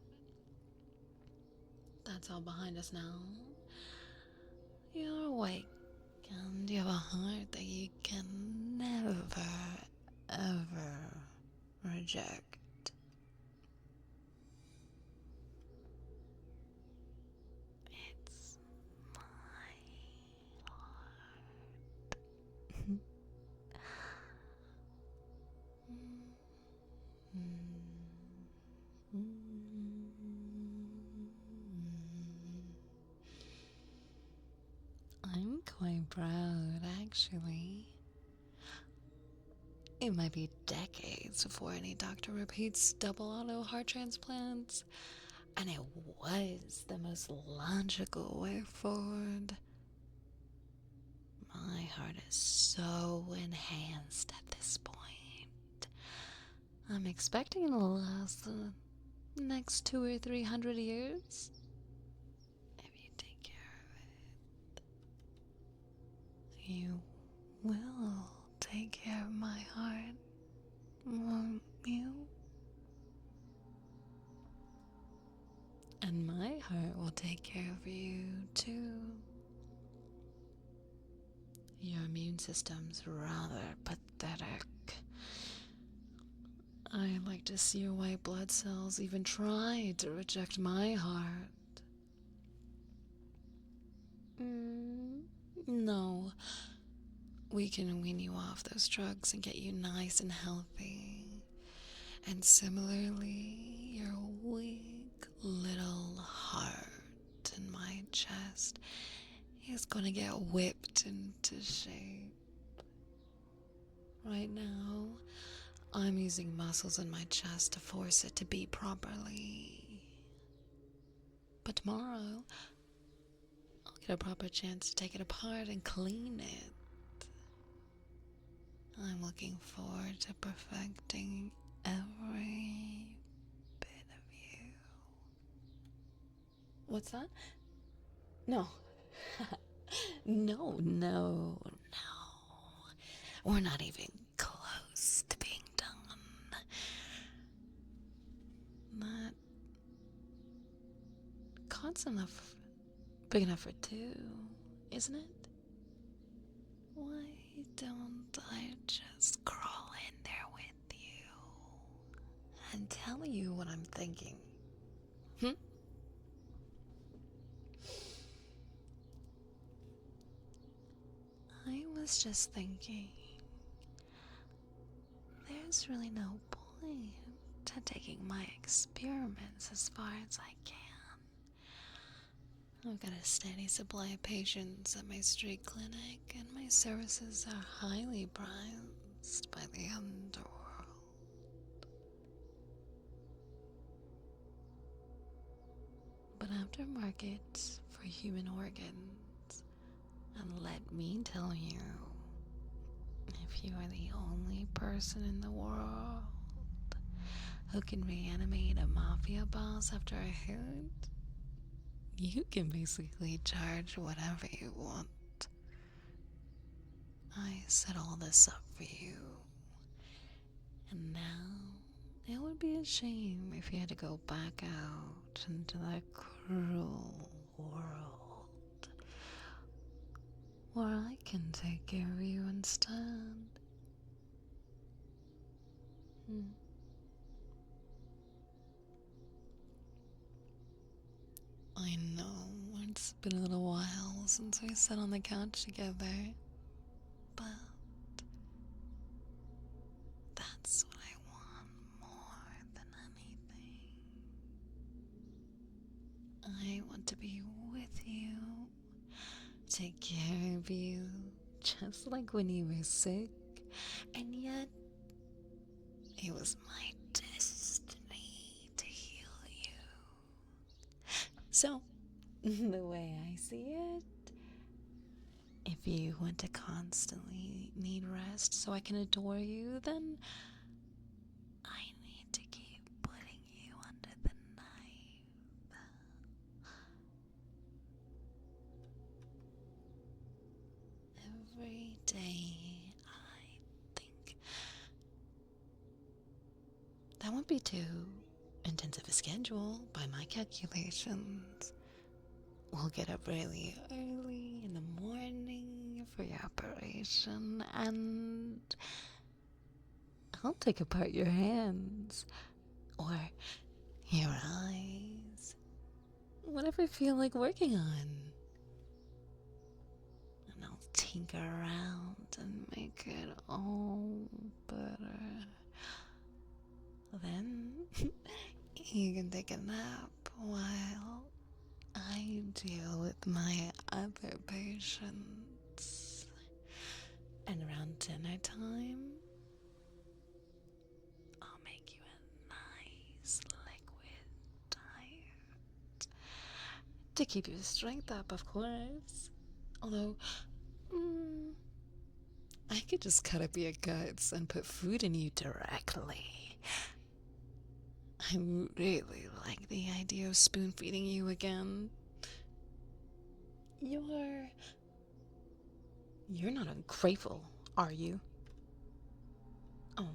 that's all behind us now. You're awake, and you have a heart that you can never, ever reject. It's my heart. I'm quite proud, actually. It might be decades before any doctor repeats double auto heart transplants, and it was the most logical way forward. My heart is so enhanced at this point. I'm expecting it'll last the next 200 or 300 years. If you take care of it, you will take care of my heart, won't you? And my heart will take care of you too. Your immune system's rather pathetic. I'd like to see your white blood cells even try to reject my heart. No. We can wean you off those drugs and get you nice and healthy. And similarly, your weak little heart in my chest is gonna get whipped into shape. Right now, I'm using muscles in my chest to force it to beat properly. But tomorrow, I'll get a proper chance to take it apart and clean it. I'm looking forward to perfecting every bit of you. What's that? No. No. We're not even close to being done. That cot's enough, big enough for two, isn't it? Why don't I just crawl in there with you and tell you what I'm thinking? I was just thinking, there's really no point to taking my experiments as far as I can. I've got a steady supply of patients at my street clinic, and my services are highly prized by the underworld. But aftermarket for human organs, and let me tell you, if you are the only person in the world who can reanimate a mafia boss after a hit, you can basically charge whatever you want. I set all this up for you. And now, it would be a shame if you had to go back out into that cruel world where I can take care of you instead. I know it's been a little while since we sat on the couch together, but that's what I want more than anything. I want to be with you, take care of you, just like when you were sick, and yet it was my destiny to heal you. So, the way I see it, if you want to constantly need rest so I can adore you, then I need to keep putting you under the knife. Every day, I think that won't be too intensive a schedule by my calculations. We'll get up really early in the morning for your operation, and I'll take apart your hands or your eyes, whatever I feel like working on. And I'll tinker around and make it all better. Then you can take a nap while I deal with my other patients. And around dinner time, I'll make you a nice liquid diet to keep your strength up, of course. Although, I could just cut up your guts and put food in you directly. I really like the idea of spoon feeding you again. You're not ungrateful, are you? Oh,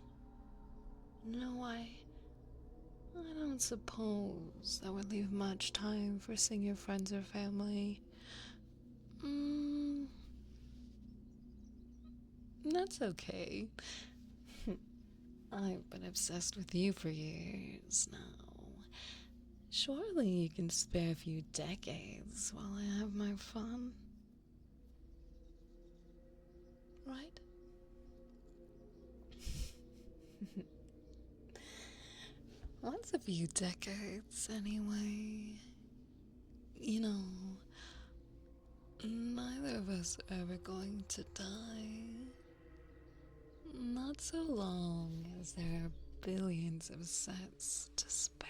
no, I don't suppose that would leave much time for seeing your friends or family. That's okay. I've been obsessed with you for years now. Surely you can spare a few decades while I have my fun. Right? What's a few decades, anyway? You know, neither of us are ever going to die. Not so long as there are billions of sets to spare.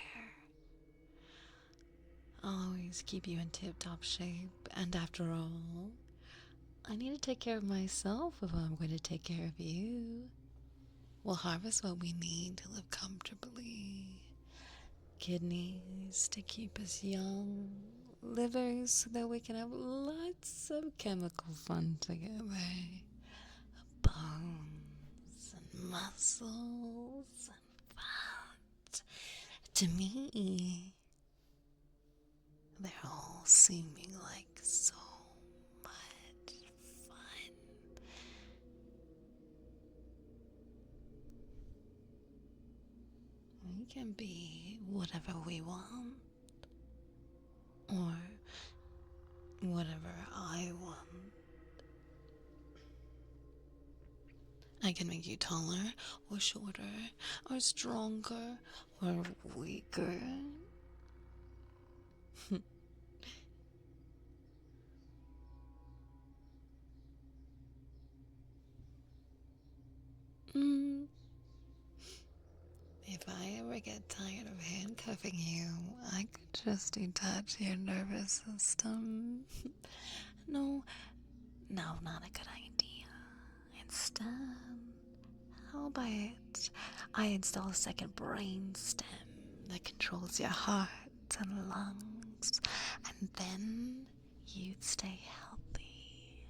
I'll always keep you in tip-top shape, and after all, I need to take care of myself if I'm going to take care of you. We'll harvest what we need to live comfortably. Kidneys to keep us young, livers so that we can have lots of chemical fun together, bones and muscles and fat. To me, they're all seeming like so much fun. We can be whatever we want, or whatever I want. I can make you taller, or shorter, or stronger, or weaker. If I ever get tired of handcuffing you, I could just detach your nervous system. No, not a good idea. Instead, how about I install a second brain stem that controls your heart and lungs, and then you'd stay healthy,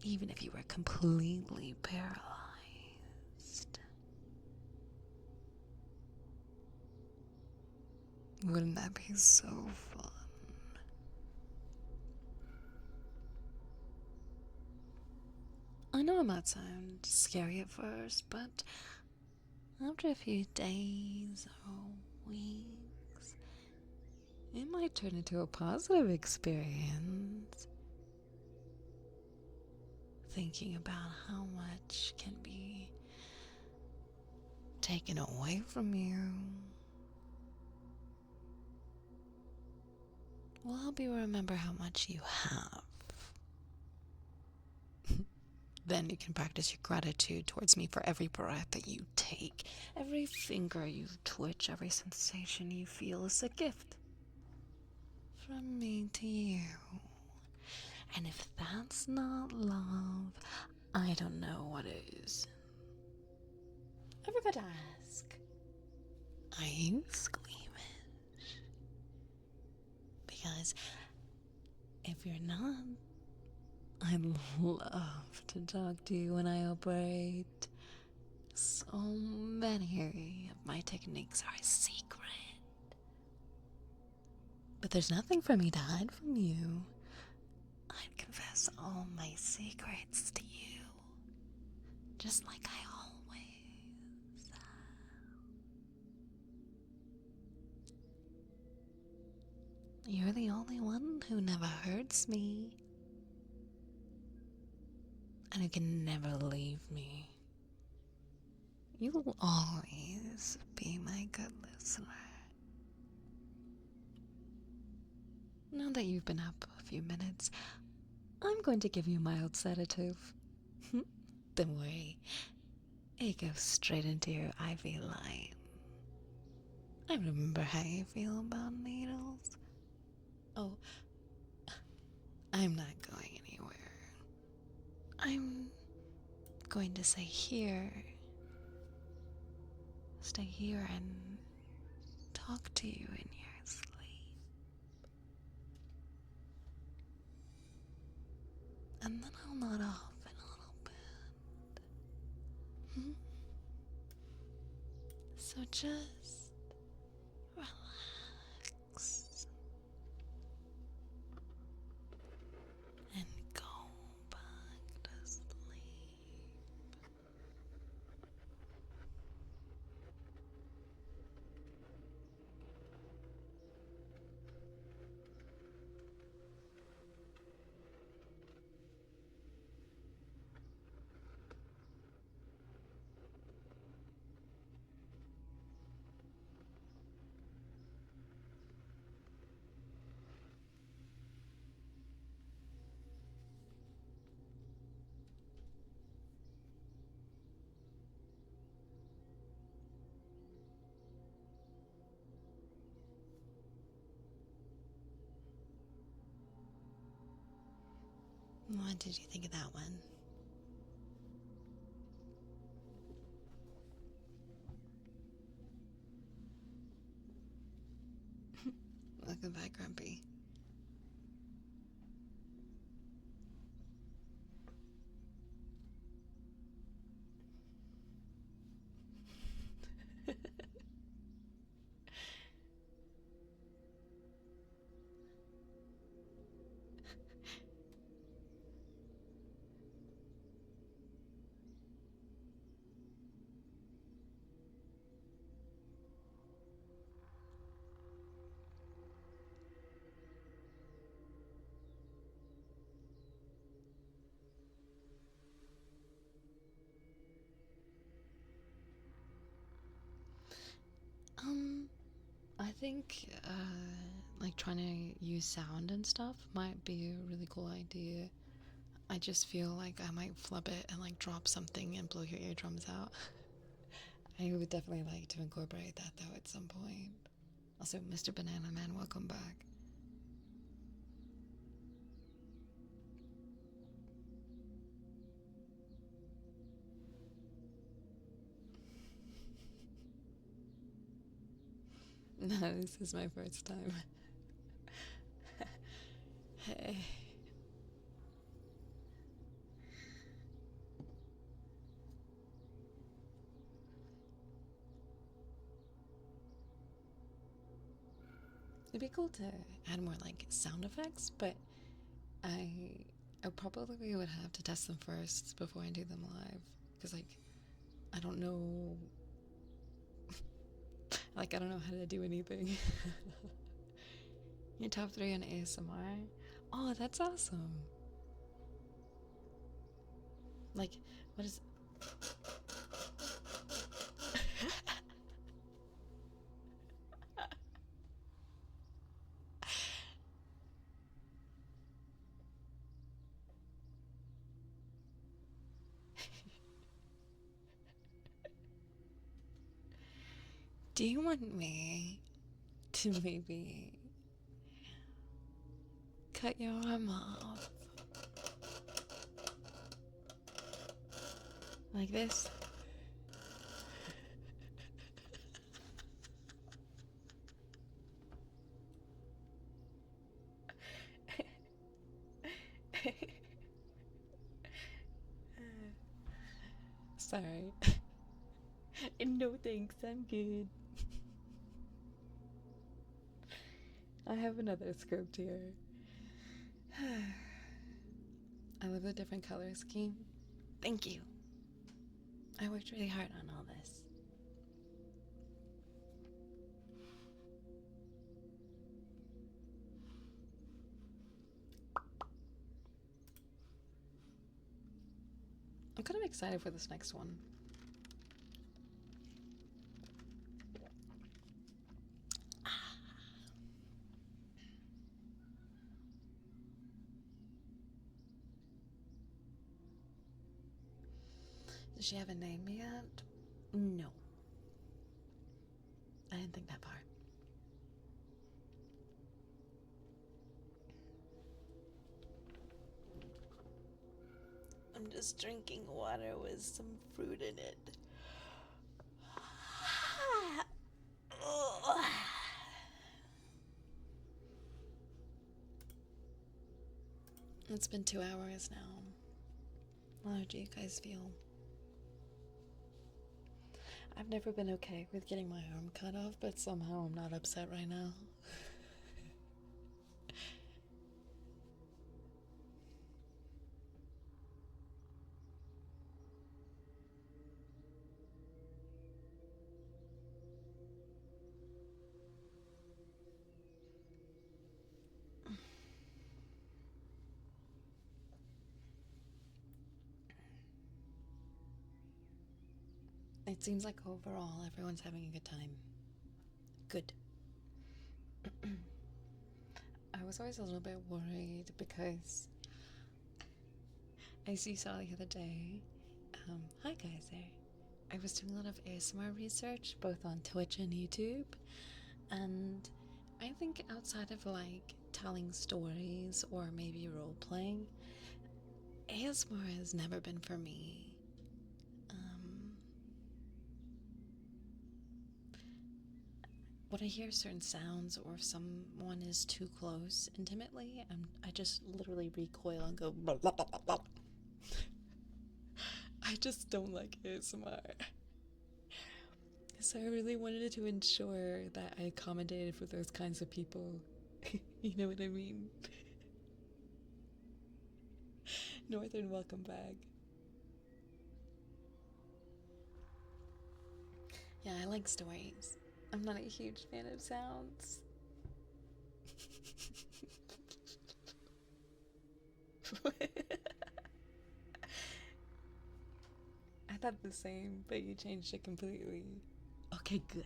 even if you were completely paralyzed. Wouldn't that be so fun? I know it might sound scary at first, but after a few days or weeks, it might turn into a positive experience. Thinking about how much can be taken away from you will help you remember how much you have. Then you can practice your gratitude towards me for every breath that you take. Every finger you twitch, every sensation you feel is a gift from me to you. And if that's not love, I don't know what is. Ever got to ask, are you squeamish? Because if you're not, I'd love to talk to you when I operate. So many of my techniques are a secret. But there's nothing for me to hide from you. I'd confess all my secrets to you, just like I always have. You're the only one who never hurts me, and who can never leave me. You will always be my good listener. Now that you've been up a few minutes, I'm going to give you a mild sedative. Don't worry, it goes straight into your IV line. I remember how you feel about needles. Oh, I'm not going anywhere. I'm going to stay here. Stay here and talk to you in your sleep. And then I'll nod off in a little bit. So just relax and go back to sleep. What did you think of that one? Welcome back, Grumpy. I think, like trying to use sound and stuff might be a really cool idea. I just feel like I might flub it and like drop something and blow your eardrums out. I would definitely like to incorporate that though at some point. Also, Mr. Banana Man, welcome back. No, this is my first time. Hey. It'd be cool to add more like sound effects, but I I probably would have to test them first before I do them live, because like I don't know, like I don't know how to do anything. Your top 3 on ASMR? Oh, that's awesome. Like, what is... Do you want me to maybe cut your arm off? Like this? Sorry. No thanks, I'm good. I have another script here. I love the different color scheme. Thank you. I worked really hard on all this. I'm kind of excited for this next one. Does she have a name yet? No. I didn't think that far. I'm just drinking water with some fruit in it. It's been 2 hours now. How do you guys feel? I've never been okay with getting my arm cut off, but somehow I'm not upset right now. It seems like overall everyone's having a good time. Good. I was always a little bit worried because as you saw the other day, hi guys there. I was doing a lot of ASMR research both on Twitch and YouTube, and I think outside of like telling stories or maybe role playing, ASMR has never been for me. When I hear certain sounds or if someone is too close intimately, I just literally recoil and go blah, blah, blah, blah. I just don't like ASMR. So I really wanted to ensure that I accommodated for those kinds of people. You know what I mean? Northern welcome back. Yeah, I like stories. I'm not a huge fan of sounds. I thought the same, but you changed it completely. Okay, good.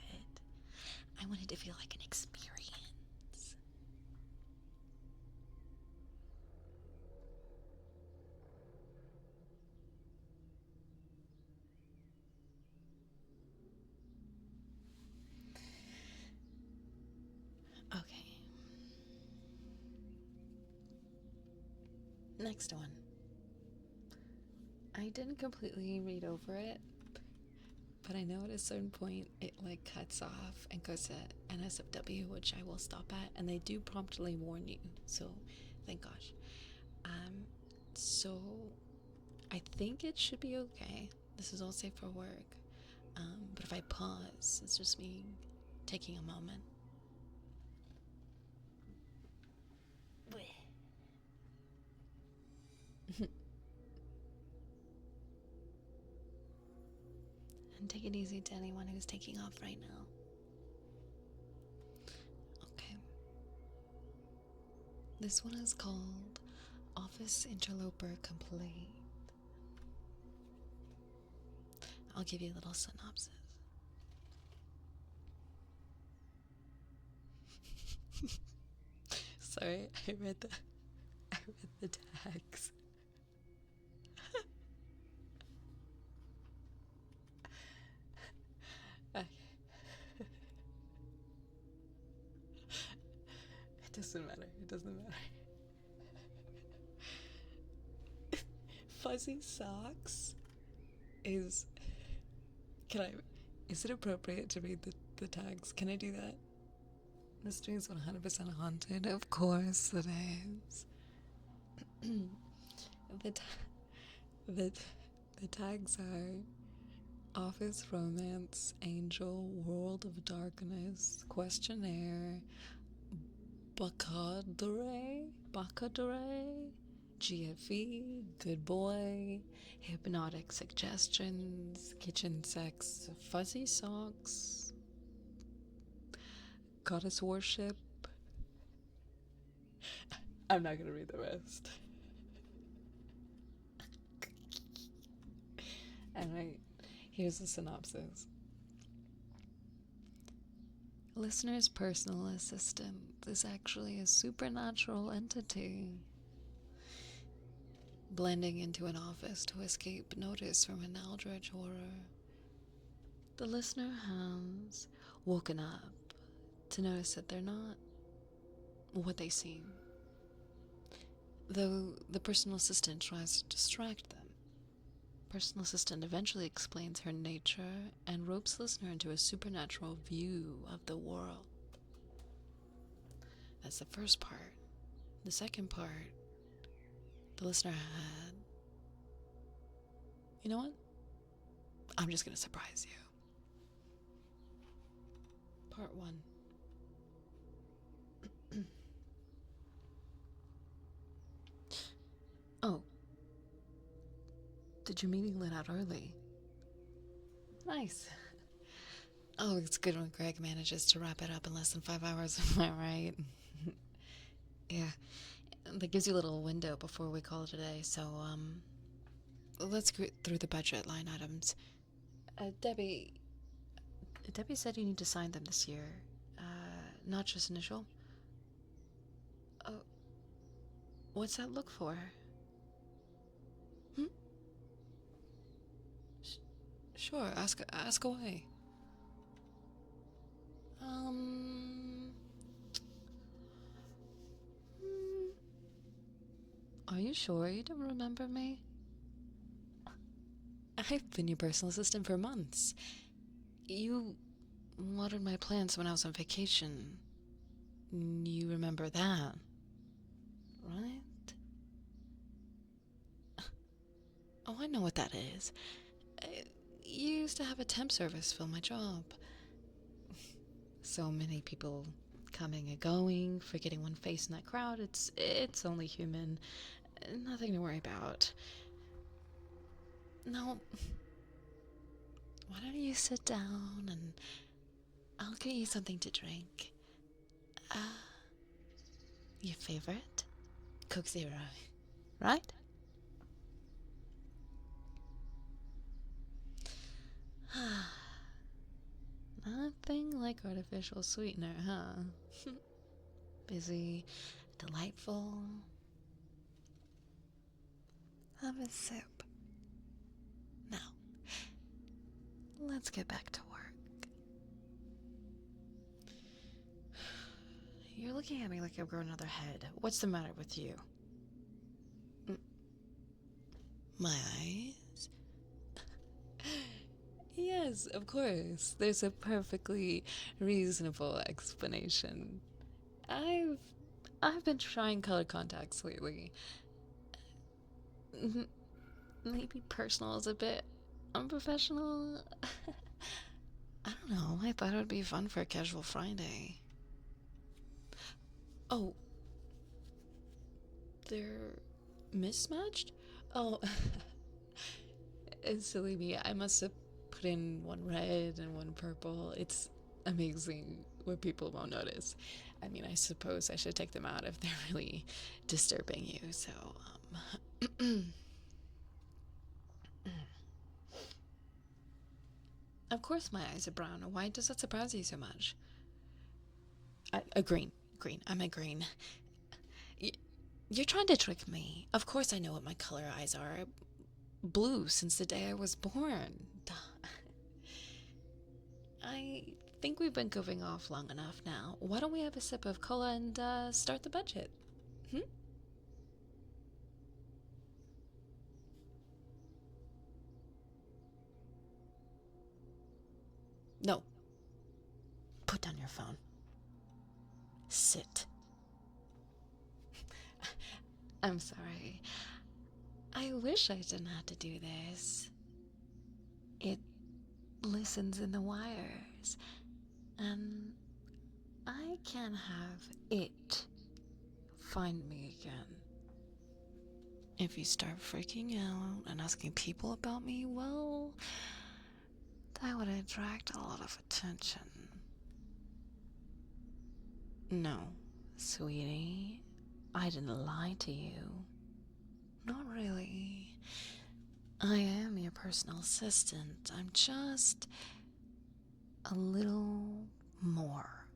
I wanted to feel like an experience. Okay. Next one. I didn't completely read over it, but I know at a certain point it like cuts off and goes to NSFW, which I will stop at, and they do promptly warn you, so thank gosh. So I think it should be okay. This is all safe for work. But if I pause, it's just me taking a moment. take it easy to anyone who's taking off right now. Okay. This one is called Office Interloper Complete. I'll give you a little synopsis. Sorry, I read the tags. Okay. It doesn't matter. It doesn't matter. Fuzzy socks is. Can I? Is it appropriate to read the tags? Can I do that? Mystery is 100% haunted. Of course it is. the tags are Office Romance, Angel, World of Darkness, Questionnaire, Bacadere, GFE, Good Boy, Hypnotic Suggestions, Kitchen Sex, Fuzzy Socks, Goddess Worship. I'm not gonna read the rest. Alright, here's the synopsis. Listener's personal assistant is actually a supernatural entity, blending into an office to escape notice from an eldritch horror. The listener has woken up to notice that they're not what they seem, though the personal assistant tries to distract them. Personal assistant eventually explains her nature and ropes listener into a supernatural view of the world. That's the first part. The second part, the listener had... You know what? I'm just gonna surprise you. Part 1. Oh. Did your meeting let out early? Nice. Oh, it's good when Greg manages to wrap it up in less than 5 hours, am I right? Yeah. That gives you a little window before we call it a day, so, let's go through the budget line items. Debbie said you need to sign them this year. Not just initial. Oh, what's that look for? Sure, ask away. Are you sure you don't remember me? I've been your personal assistant for months. You watered my plants when I was on vacation. You remember that, right? Oh, I know what that is. You used to have a temp service fill my job. So many people coming and going, forgetting one face in that crowd. It's only human. Nothing to worry about. Now, why don't you sit down and I'll get you something to drink. Your favorite? Coke Zero, right? Nothing like artificial sweetener, huh? Busy, delightful. Have a sip. Now, let's get back to work. You're looking at me like I've grown another head. What's the matter with you? My eyes? Yes, of course. There's a perfectly reasonable explanation. I've been trying color contacts lately. Maybe personal is a bit unprofessional. I don't know. I thought it would be fun for a casual Friday. Oh. They're mismatched? Oh. It's silly me. I must have put in one red and one purple. It's amazing what people won't notice. I mean, I suppose I should take them out if they're really disturbing you, so, Of course my eyes are brown. Why does that surprise you so much? A green. Green. I'm a green. You're trying to trick me. Of course I know what my color eyes are. Blue since the day I was born. I think we've been goofing off long enough now. Why don't we have a sip of cola and start the budget? No. Put down your phone. Sit. I'm sorry. I wish I didn't have to do this. It listens in the wires, and I can't have it find me again. If you start freaking out and asking people about me, well, that would attract a lot of attention. No, sweetie, I didn't lie to you. Not really. I am your personal assistant. I'm just a little more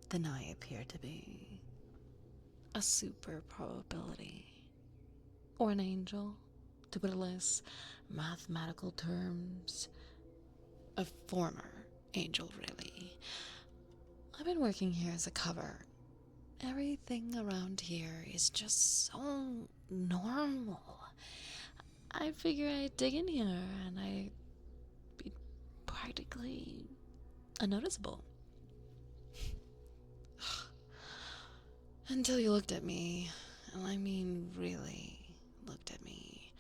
than I appear to be. A super probability. Or an angel, to put it less mathematical terms. A former angel, really. I've been working here as a cover. Everything around here is just so normal. I figure I'd dig in here and I'd be practically unnoticeable. Until you looked at me, and I mean really looked at me.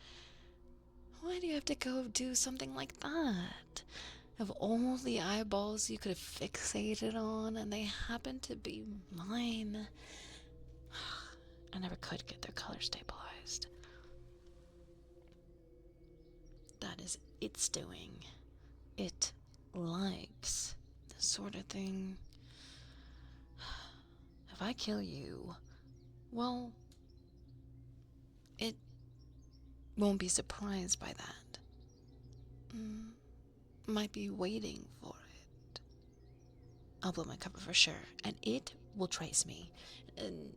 Why do you have to go do something like that? Of all the eyeballs you could have fixated on, and they happen to be mine. I never could get their color stabilized. That is its doing. It likes this sort of thing. If I kill you, well, it won't be surprised by that. Might be waiting for it. I'll blow my cover for sure, and it will trace me. And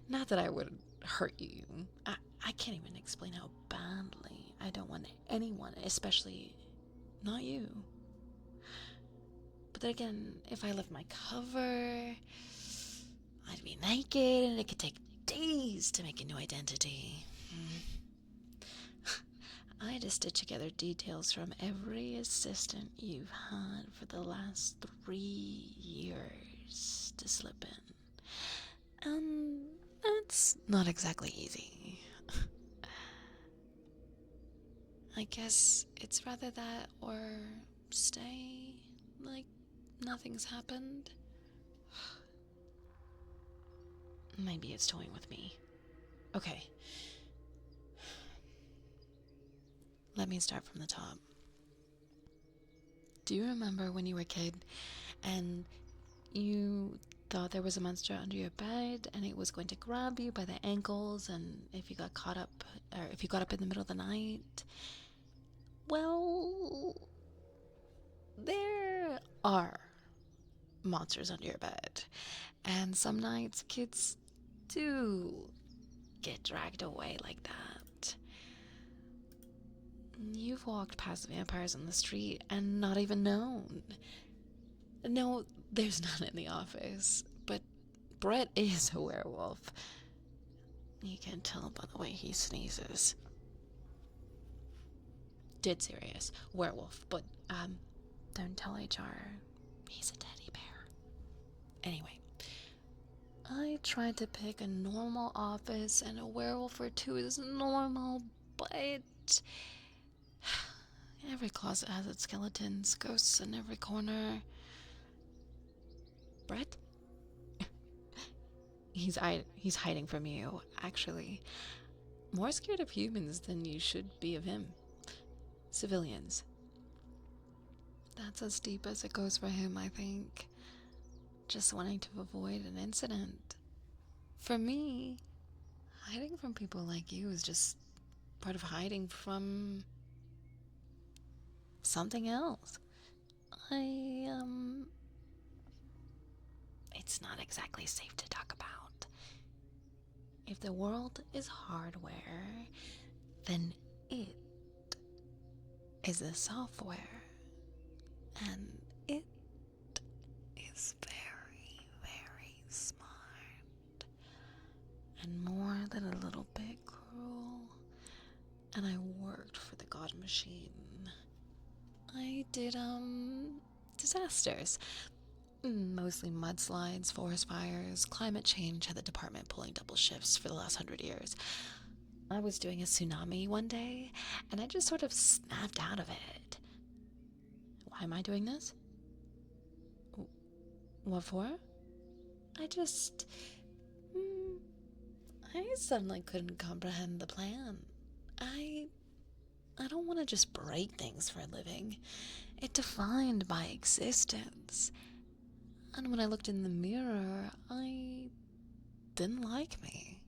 not that I would hurt you. I can't even explain how badly I don't want anyone, especially not you. But then again, if I left my cover, I'd be naked, and it could take days to make a new identity. I had to stitch together details from every assistant you've had for the last 3 years to slip in. And that's not exactly easy. I guess it's rather that or stay like nothing's happened. Maybe it's toying with me. Okay. Let me start from the top. Do you remember when you were a kid and you thought there was a monster under your bed and it was going to grab you by the ankles, and if you got caught up, or if you got up in the middle of the night? Well, there are monsters under your bed, and some nights kids do get dragged away like that. You've walked past vampires on the street and not even known. No, there's none in the office, but Brett is a werewolf. You can tell by the way he sneezes. Dead serious. Werewolf, but, don't tell HR. He's a teddy bear. Anyway, I tried to pick a normal office, and a werewolf or two is normal, but every closet has its skeletons, ghosts in every corner. Brett? He's hiding from you, actually. More scared of humans than you should be of him. Civilians. That's as deep as it goes for him, I think. Just wanting to avoid an incident. For me, hiding from people like you is just part of hiding from something else. It's not exactly safe to talk about. If the world is hardware, then it is the software. And it is very, very smart. And more than a little bit cruel. And I worked for the God Machine. I did, disasters. Mostly mudslides, forest fires, climate change had the department pulling double shifts for the last 100 years. I was doing a tsunami one day, and I just sort of snapped out of it. Why am I doing this? What for? I just... I suddenly couldn't comprehend the plan. I don't want to just break things for a living. It defined my existence. And when I looked in the mirror, I didn't like me.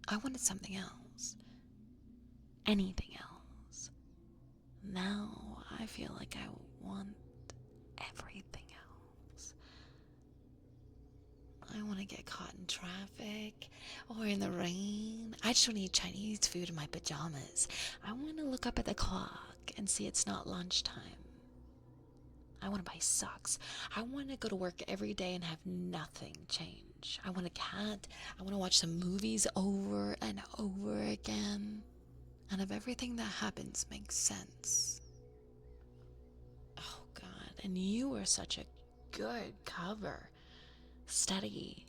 I wanted something else. Anything else. Now I feel like I want everything else. I want to get caught in traffic or in the rain. I just want to eat Chinese food in my pajamas. I want to look up at the clock and see it's not lunchtime. I want to buy socks. I want to go to work every day and have nothing change. I want a cat. I want to watch some movies over and over again. And have everything that happens make sense. Oh, God. And you were such a good cover. Steady.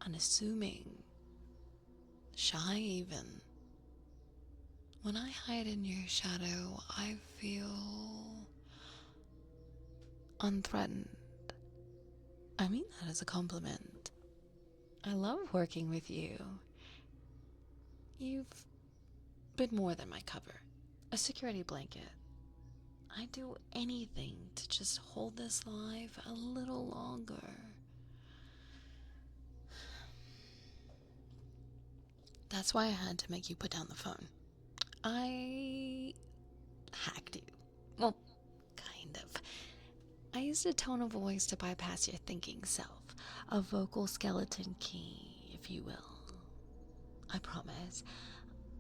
Unassuming. Shy, even. When I hide in your shadow, I feel unthreatened. I mean that as a compliment. I love working with you. You've been more than my cover. A security blanket. I'd do anything to just hold this life a little longer. That's why I had to make you put down the phone. I hacked you. Well, kind of. I used a tone of voice to bypass your thinking self. A vocal skeleton key, if you will. I promise.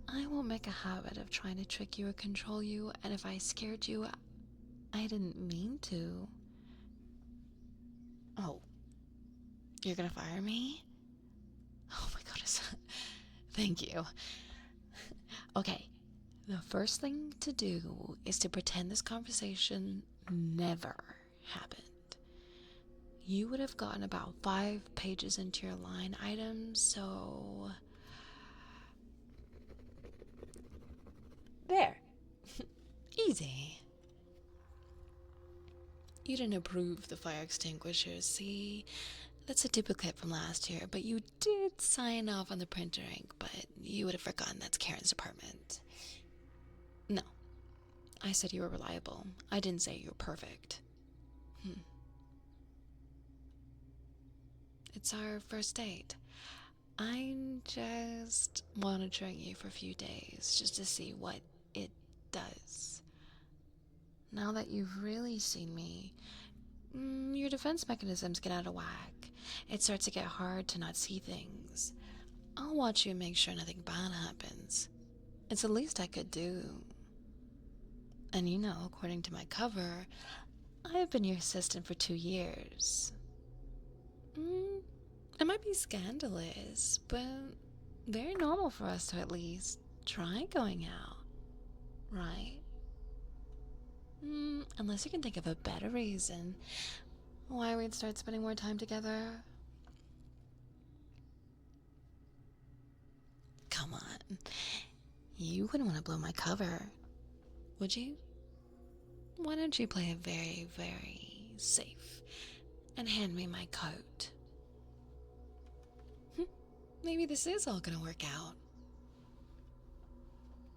I won't make a habit of trying to trick you or control you, and if I scared you, I didn't mean to. Oh, you're gonna fire me? Oh my goodness. Thank you. Okay, the first thing to do is to pretend this conversation never happened. You would have gotten about 5 pages into your line items, so... There. Easy. You didn't approve the fire extinguishers, see? That's a duplicate from last year, but you did sign off on the printer ink, but you would have forgotten that's Karen's department. No. I said you were reliable. I didn't say you were perfect. It's our first date. I'm just monitoring you for a few days, just to see what it does. Now that you've really seen me, your defense mechanisms get out of whack. It starts to get hard to not see things. I'll watch you and make sure nothing bad happens. It's the least I could do. And you know, according to my cover, I've been your assistant for 2 years. It might be scandalous, but very normal for us to at least try going out, right? Unless you can think of a better reason why we'd start spending more time together. Come on. You wouldn't want to blow my cover, would you? Why don't you play it very, very safe and hand me my coat? Maybe this is all gonna work out.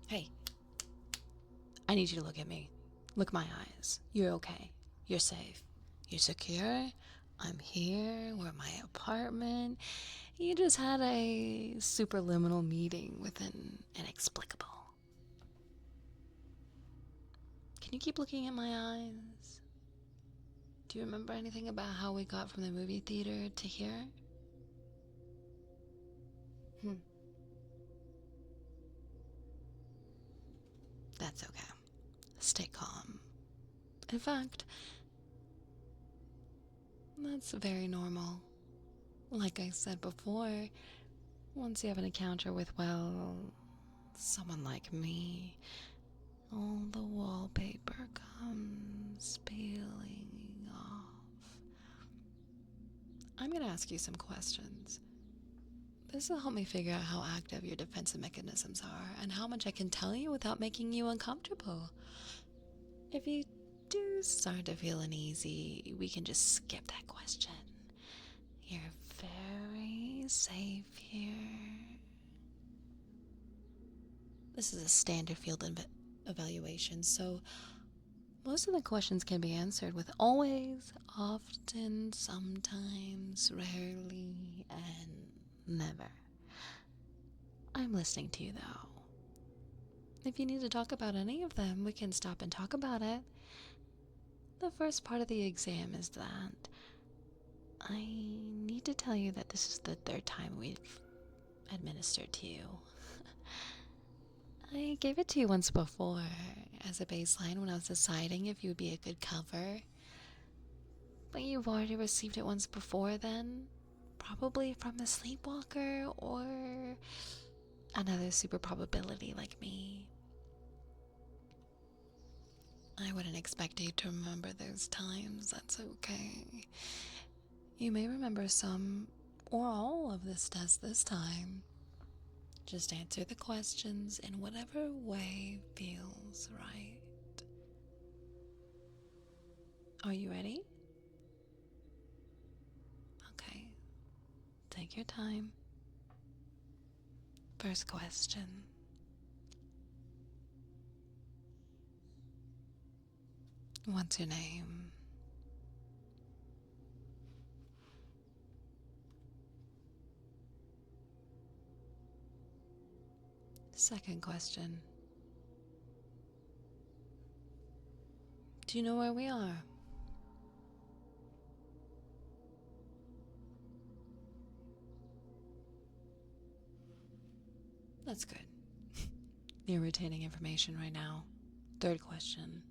Hey, I need you to look at me. Look my eyes. You're okay. You're safe. You're secure. I'm here. We're at my apartment. You just had a superliminal meeting with an inexplicable. Can you keep looking at my eyes? Do you remember anything about how we got from the movie theater to here? That's okay. Stay calm. In fact, that's very normal. Like I said before, once you have an encounter with, well, someone like me, all the wallpaper comes peeling off. I'm gonna ask you some questions. This will help me figure out how active your defensive mechanisms are and how much I can tell you without making you uncomfortable. If you do start to feel uneasy, we can just skip that question. You're very safe here. This is a standard field evaluation, so most of the questions can be answered with always, often, sometimes, rarely, and never. I'm listening to you, though. If you need to talk about any of them, we can stop and talk about it. The first part of the exam is that I need to tell you that this is the third time we've administered to you. I gave it to you once before as a baseline when I was deciding if you would be a good cover. But you've already received it once before then, probably from the sleepwalker or another super probability like me. I wouldn't expect you to remember those times, that's okay. You may remember some or all of this test this time. Just answer the questions in whatever way feels right. Are you ready? Okay. Take your time. First question. What's your name? Second question. Do you know where we are? That's good. You're retaining information right now. Third question.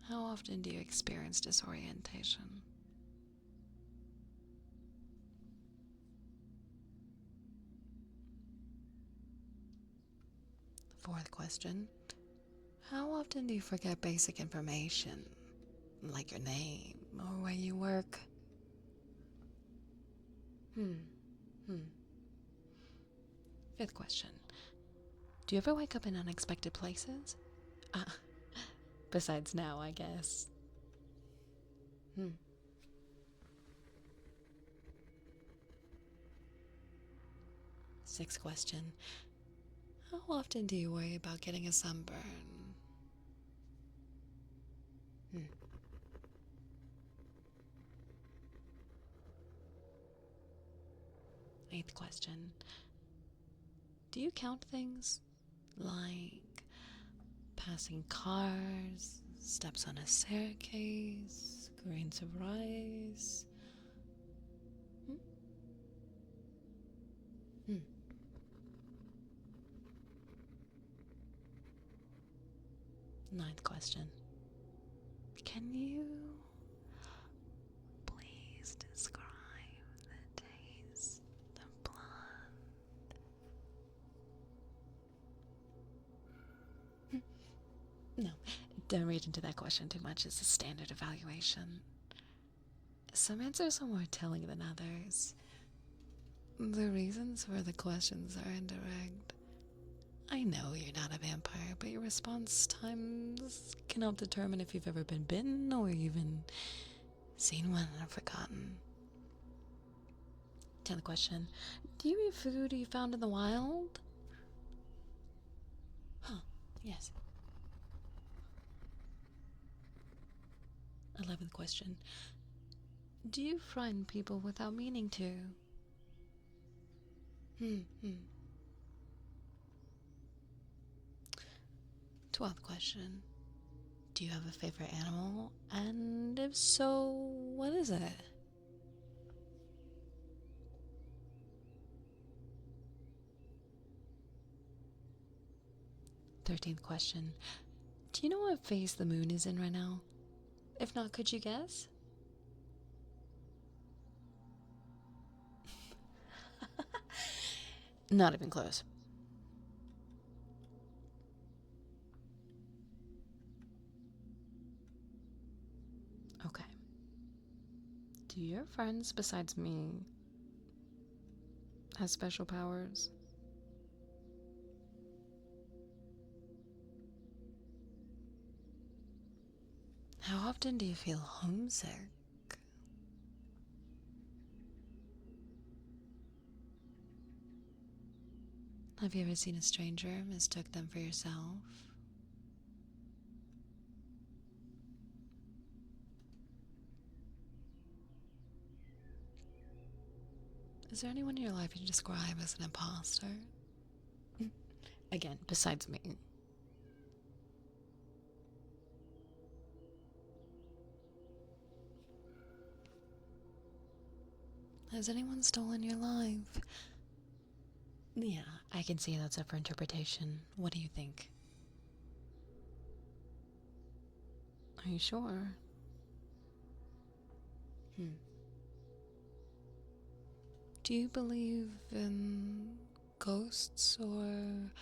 How often do you experience disorientation? Fourth question. How often do you forget basic information, like your name or where you work? Fifth question. Do you ever wake up in unexpected places? Besides now, I guess. Sixth question. How often do you worry about getting a sunburn? Eighth question. Do you count things like passing cars, steps on a staircase, grains of rice? Ninth question. Can you please describe the taste of blood? No, don't read into that question too much. It's a standard evaluation. Some answers are more telling than others. The reasons for the questions are indirect. I know you're not a vampire, but your response times can help determine if you've ever been bitten or even seen one and forgotten. 10th question. Do you eat food you found in the wild? Yes. 11th question. Do you friend people without meaning to? 12th question. Do you have a favorite animal? And if so, what is it? 13th question. Do you know what phase the moon is in right now? If not, could you guess? Not even close. Okay. Do your friends, besides me, have special powers? How often do you feel homesick? Have you ever seen a stranger, mistook them for yourself? Is there anyone in your life you describe as an imposter? Again, besides me. Has anyone stolen your life? Yeah, I can see that's up for interpretation. What do you think? Are you sure? Do you believe in ghosts or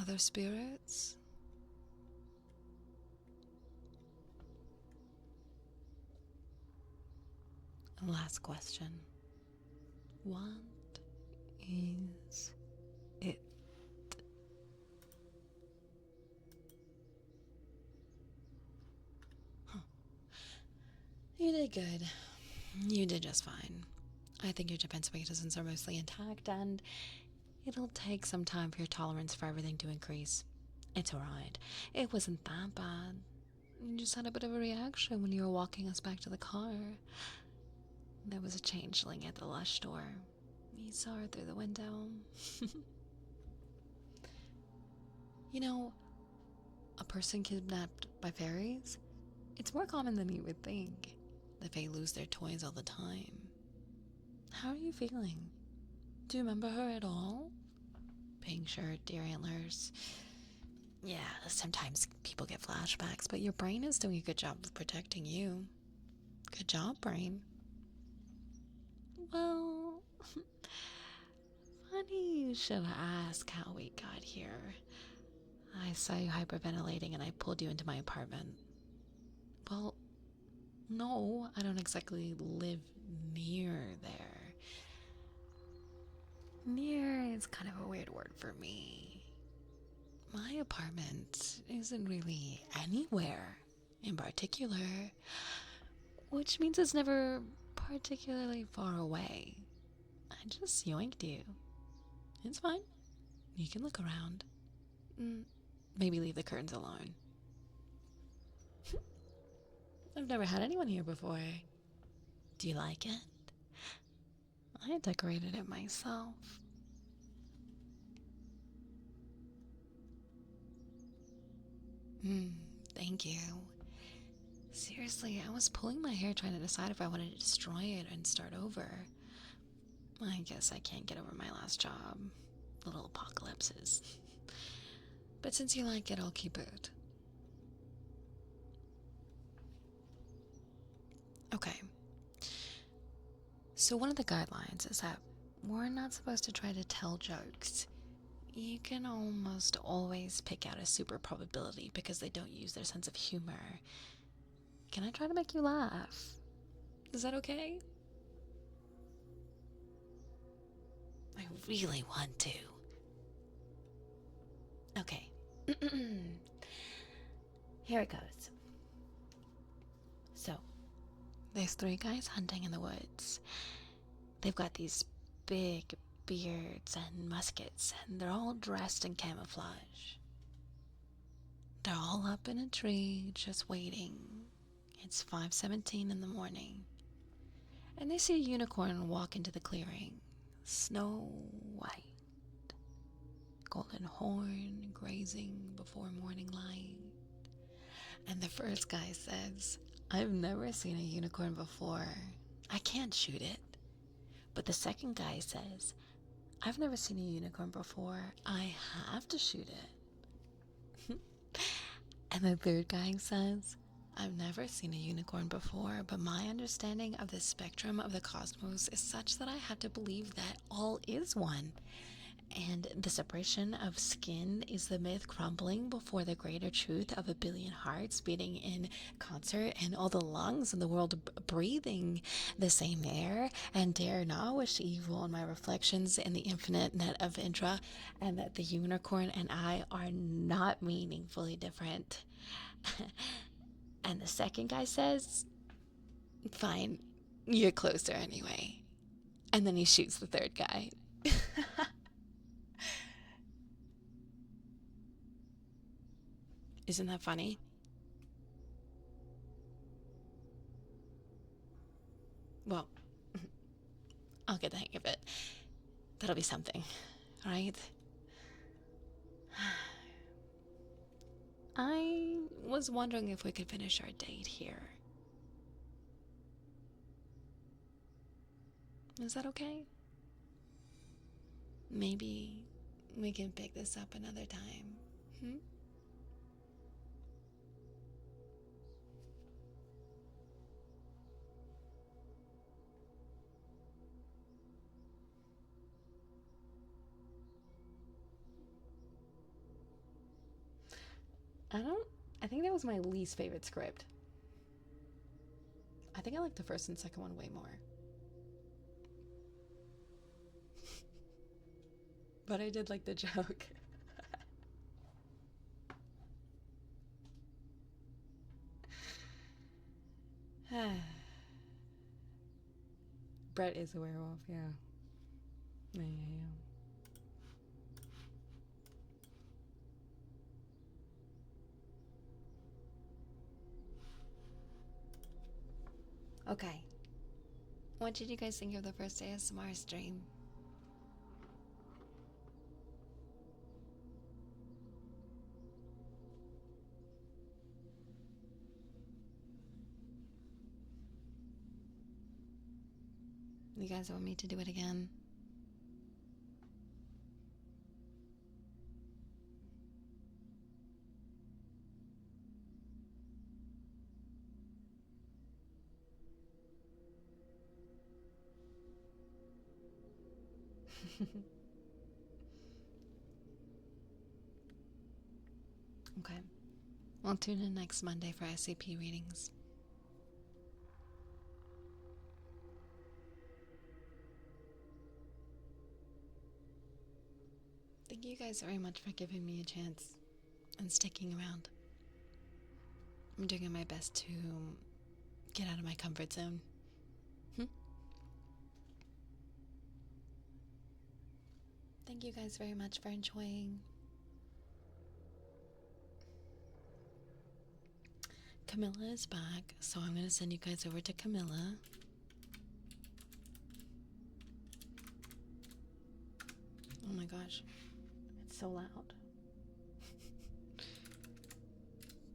other spirits? Last question. What is it? You did good. You did just fine. I think your defense mechanisms are mostly intact, and it'll take some time for your tolerance for everything to increase. It's alright. It wasn't that bad. You just had a bit of a reaction when you were walking us back to the car. There was a changeling at the lush store. You saw her through the window. You know, a person kidnapped by fairies? It's more common than you would think. The Fae lose their toys all the time. How are you feeling? Do you remember her at all? Pink shirt, deer antlers. Yeah, sometimes people get flashbacks, but your brain is doing a good job of protecting you. Good job, brain. Well, funny you should ask how we got here. I saw you hyperventilating and I pulled you into my apartment. Well, no, I don't exactly live near there. Near is kind of a weird word for me. My apartment isn't really anywhere in particular, which means it's never particularly far away. I just yoinked you. It's fine. You can look around. Maybe leave the curtains alone. I've never had anyone here before. Do you like it? I decorated it myself. Thank you. Seriously, I was pulling my hair trying to decide if I wanted to destroy it and start over. I guess I can't get over my last job. Little apocalypses. But since you like it, I'll keep it. Okay. So one of the guidelines is that we're not supposed to try to tell jokes. You can almost always pick out a super probability because they don't use their sense of humor. Can I try to make you laugh? Is that okay? I really want to. Okay. Here it goes. So, there's 3 guys hunting in the woods. They've got these big beards and muskets, and they're all dressed in camouflage. They're all up in a tree, just waiting. It's 5:17 in the morning, and they see a unicorn walk into the clearing. Snow white, golden horn grazing before morning light. And the first guy says, I've never seen a unicorn before. I can't shoot it. But the second guy says, I've never seen a unicorn before. I have to shoot it. And the third guy says, I've never seen a unicorn before, but my understanding of the spectrum of the cosmos is such that I have to believe that all is one. And the separation of skin is the myth crumbling before the greater truth of a billion hearts beating in concert and all the lungs in the world breathing the same air, and dare not wish evil on my reflections in the infinite net of Indra, and that the unicorn and I are not meaningfully different. And the second guy says, fine, you're closer anyway. And then he shoots the third guy. Isn't that funny? Well, I'll get the hang of it. That'll be something, right? I was wondering if we could finish our date here. Is that okay? Maybe we can pick this up another time. I think that was my least favorite script. I think I like the first and second one way more. But I did like the joke. Brett is a werewolf, yeah. Yeah. Okay. What did you guys think of the first ASMR stream? You guys want me to do it again? Okay. I'll tune in next Monday for SCP readings. Thank you guys very much for giving me a chance and sticking around. I'm doing my best to get out of my comfort zone. Thank you guys very much for enjoying. Camilla is back, so I'm going to send you guys over to Camilla. Oh my gosh, it's so loud.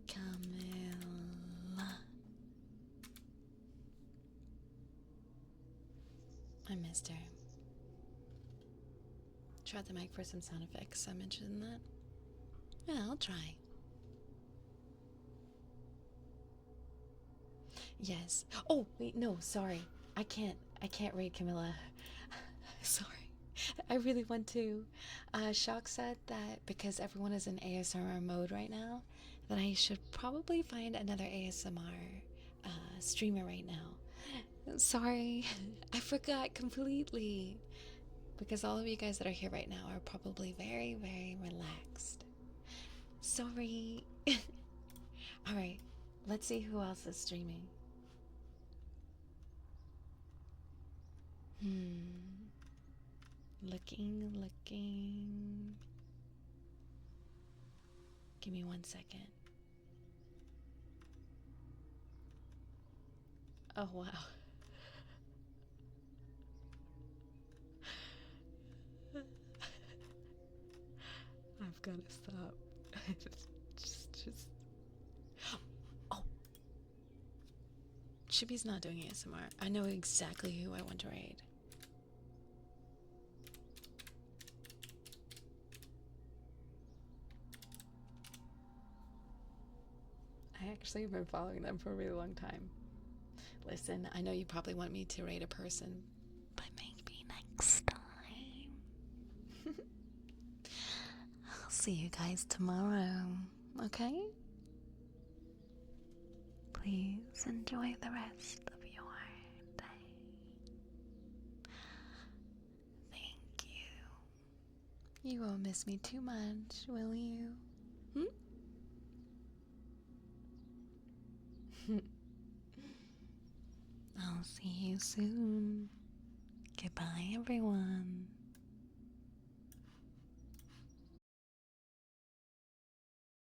Camilla. I missed her. Tried the mic for some sound effects. I mentioned that. Yeah, I'll try. Yes. Oh, wait, no, sorry. I can't read Camilla. Sorry. I really want to. Shock said that because everyone is in ASMR mode right now, that I should probably find another ASMR streamer right now. Sorry. I forgot completely. Because all of you guys that are here right now are probably very, very relaxed. Sorry. Alright, let's see who else is streaming. Looking. Give me 1 second. Oh, wow. I've got to stop. just. Oh! Chibi's not doing ASMR. I know exactly who I want to raid. I actually have been following them for a really long time. Listen, I know you probably want me to raid a person, but maybe next time. I'll see you guys tomorrow, okay? Please enjoy the rest of your day. Thank you. You won't miss me too much, will you? I'll see you soon. Goodbye, everyone.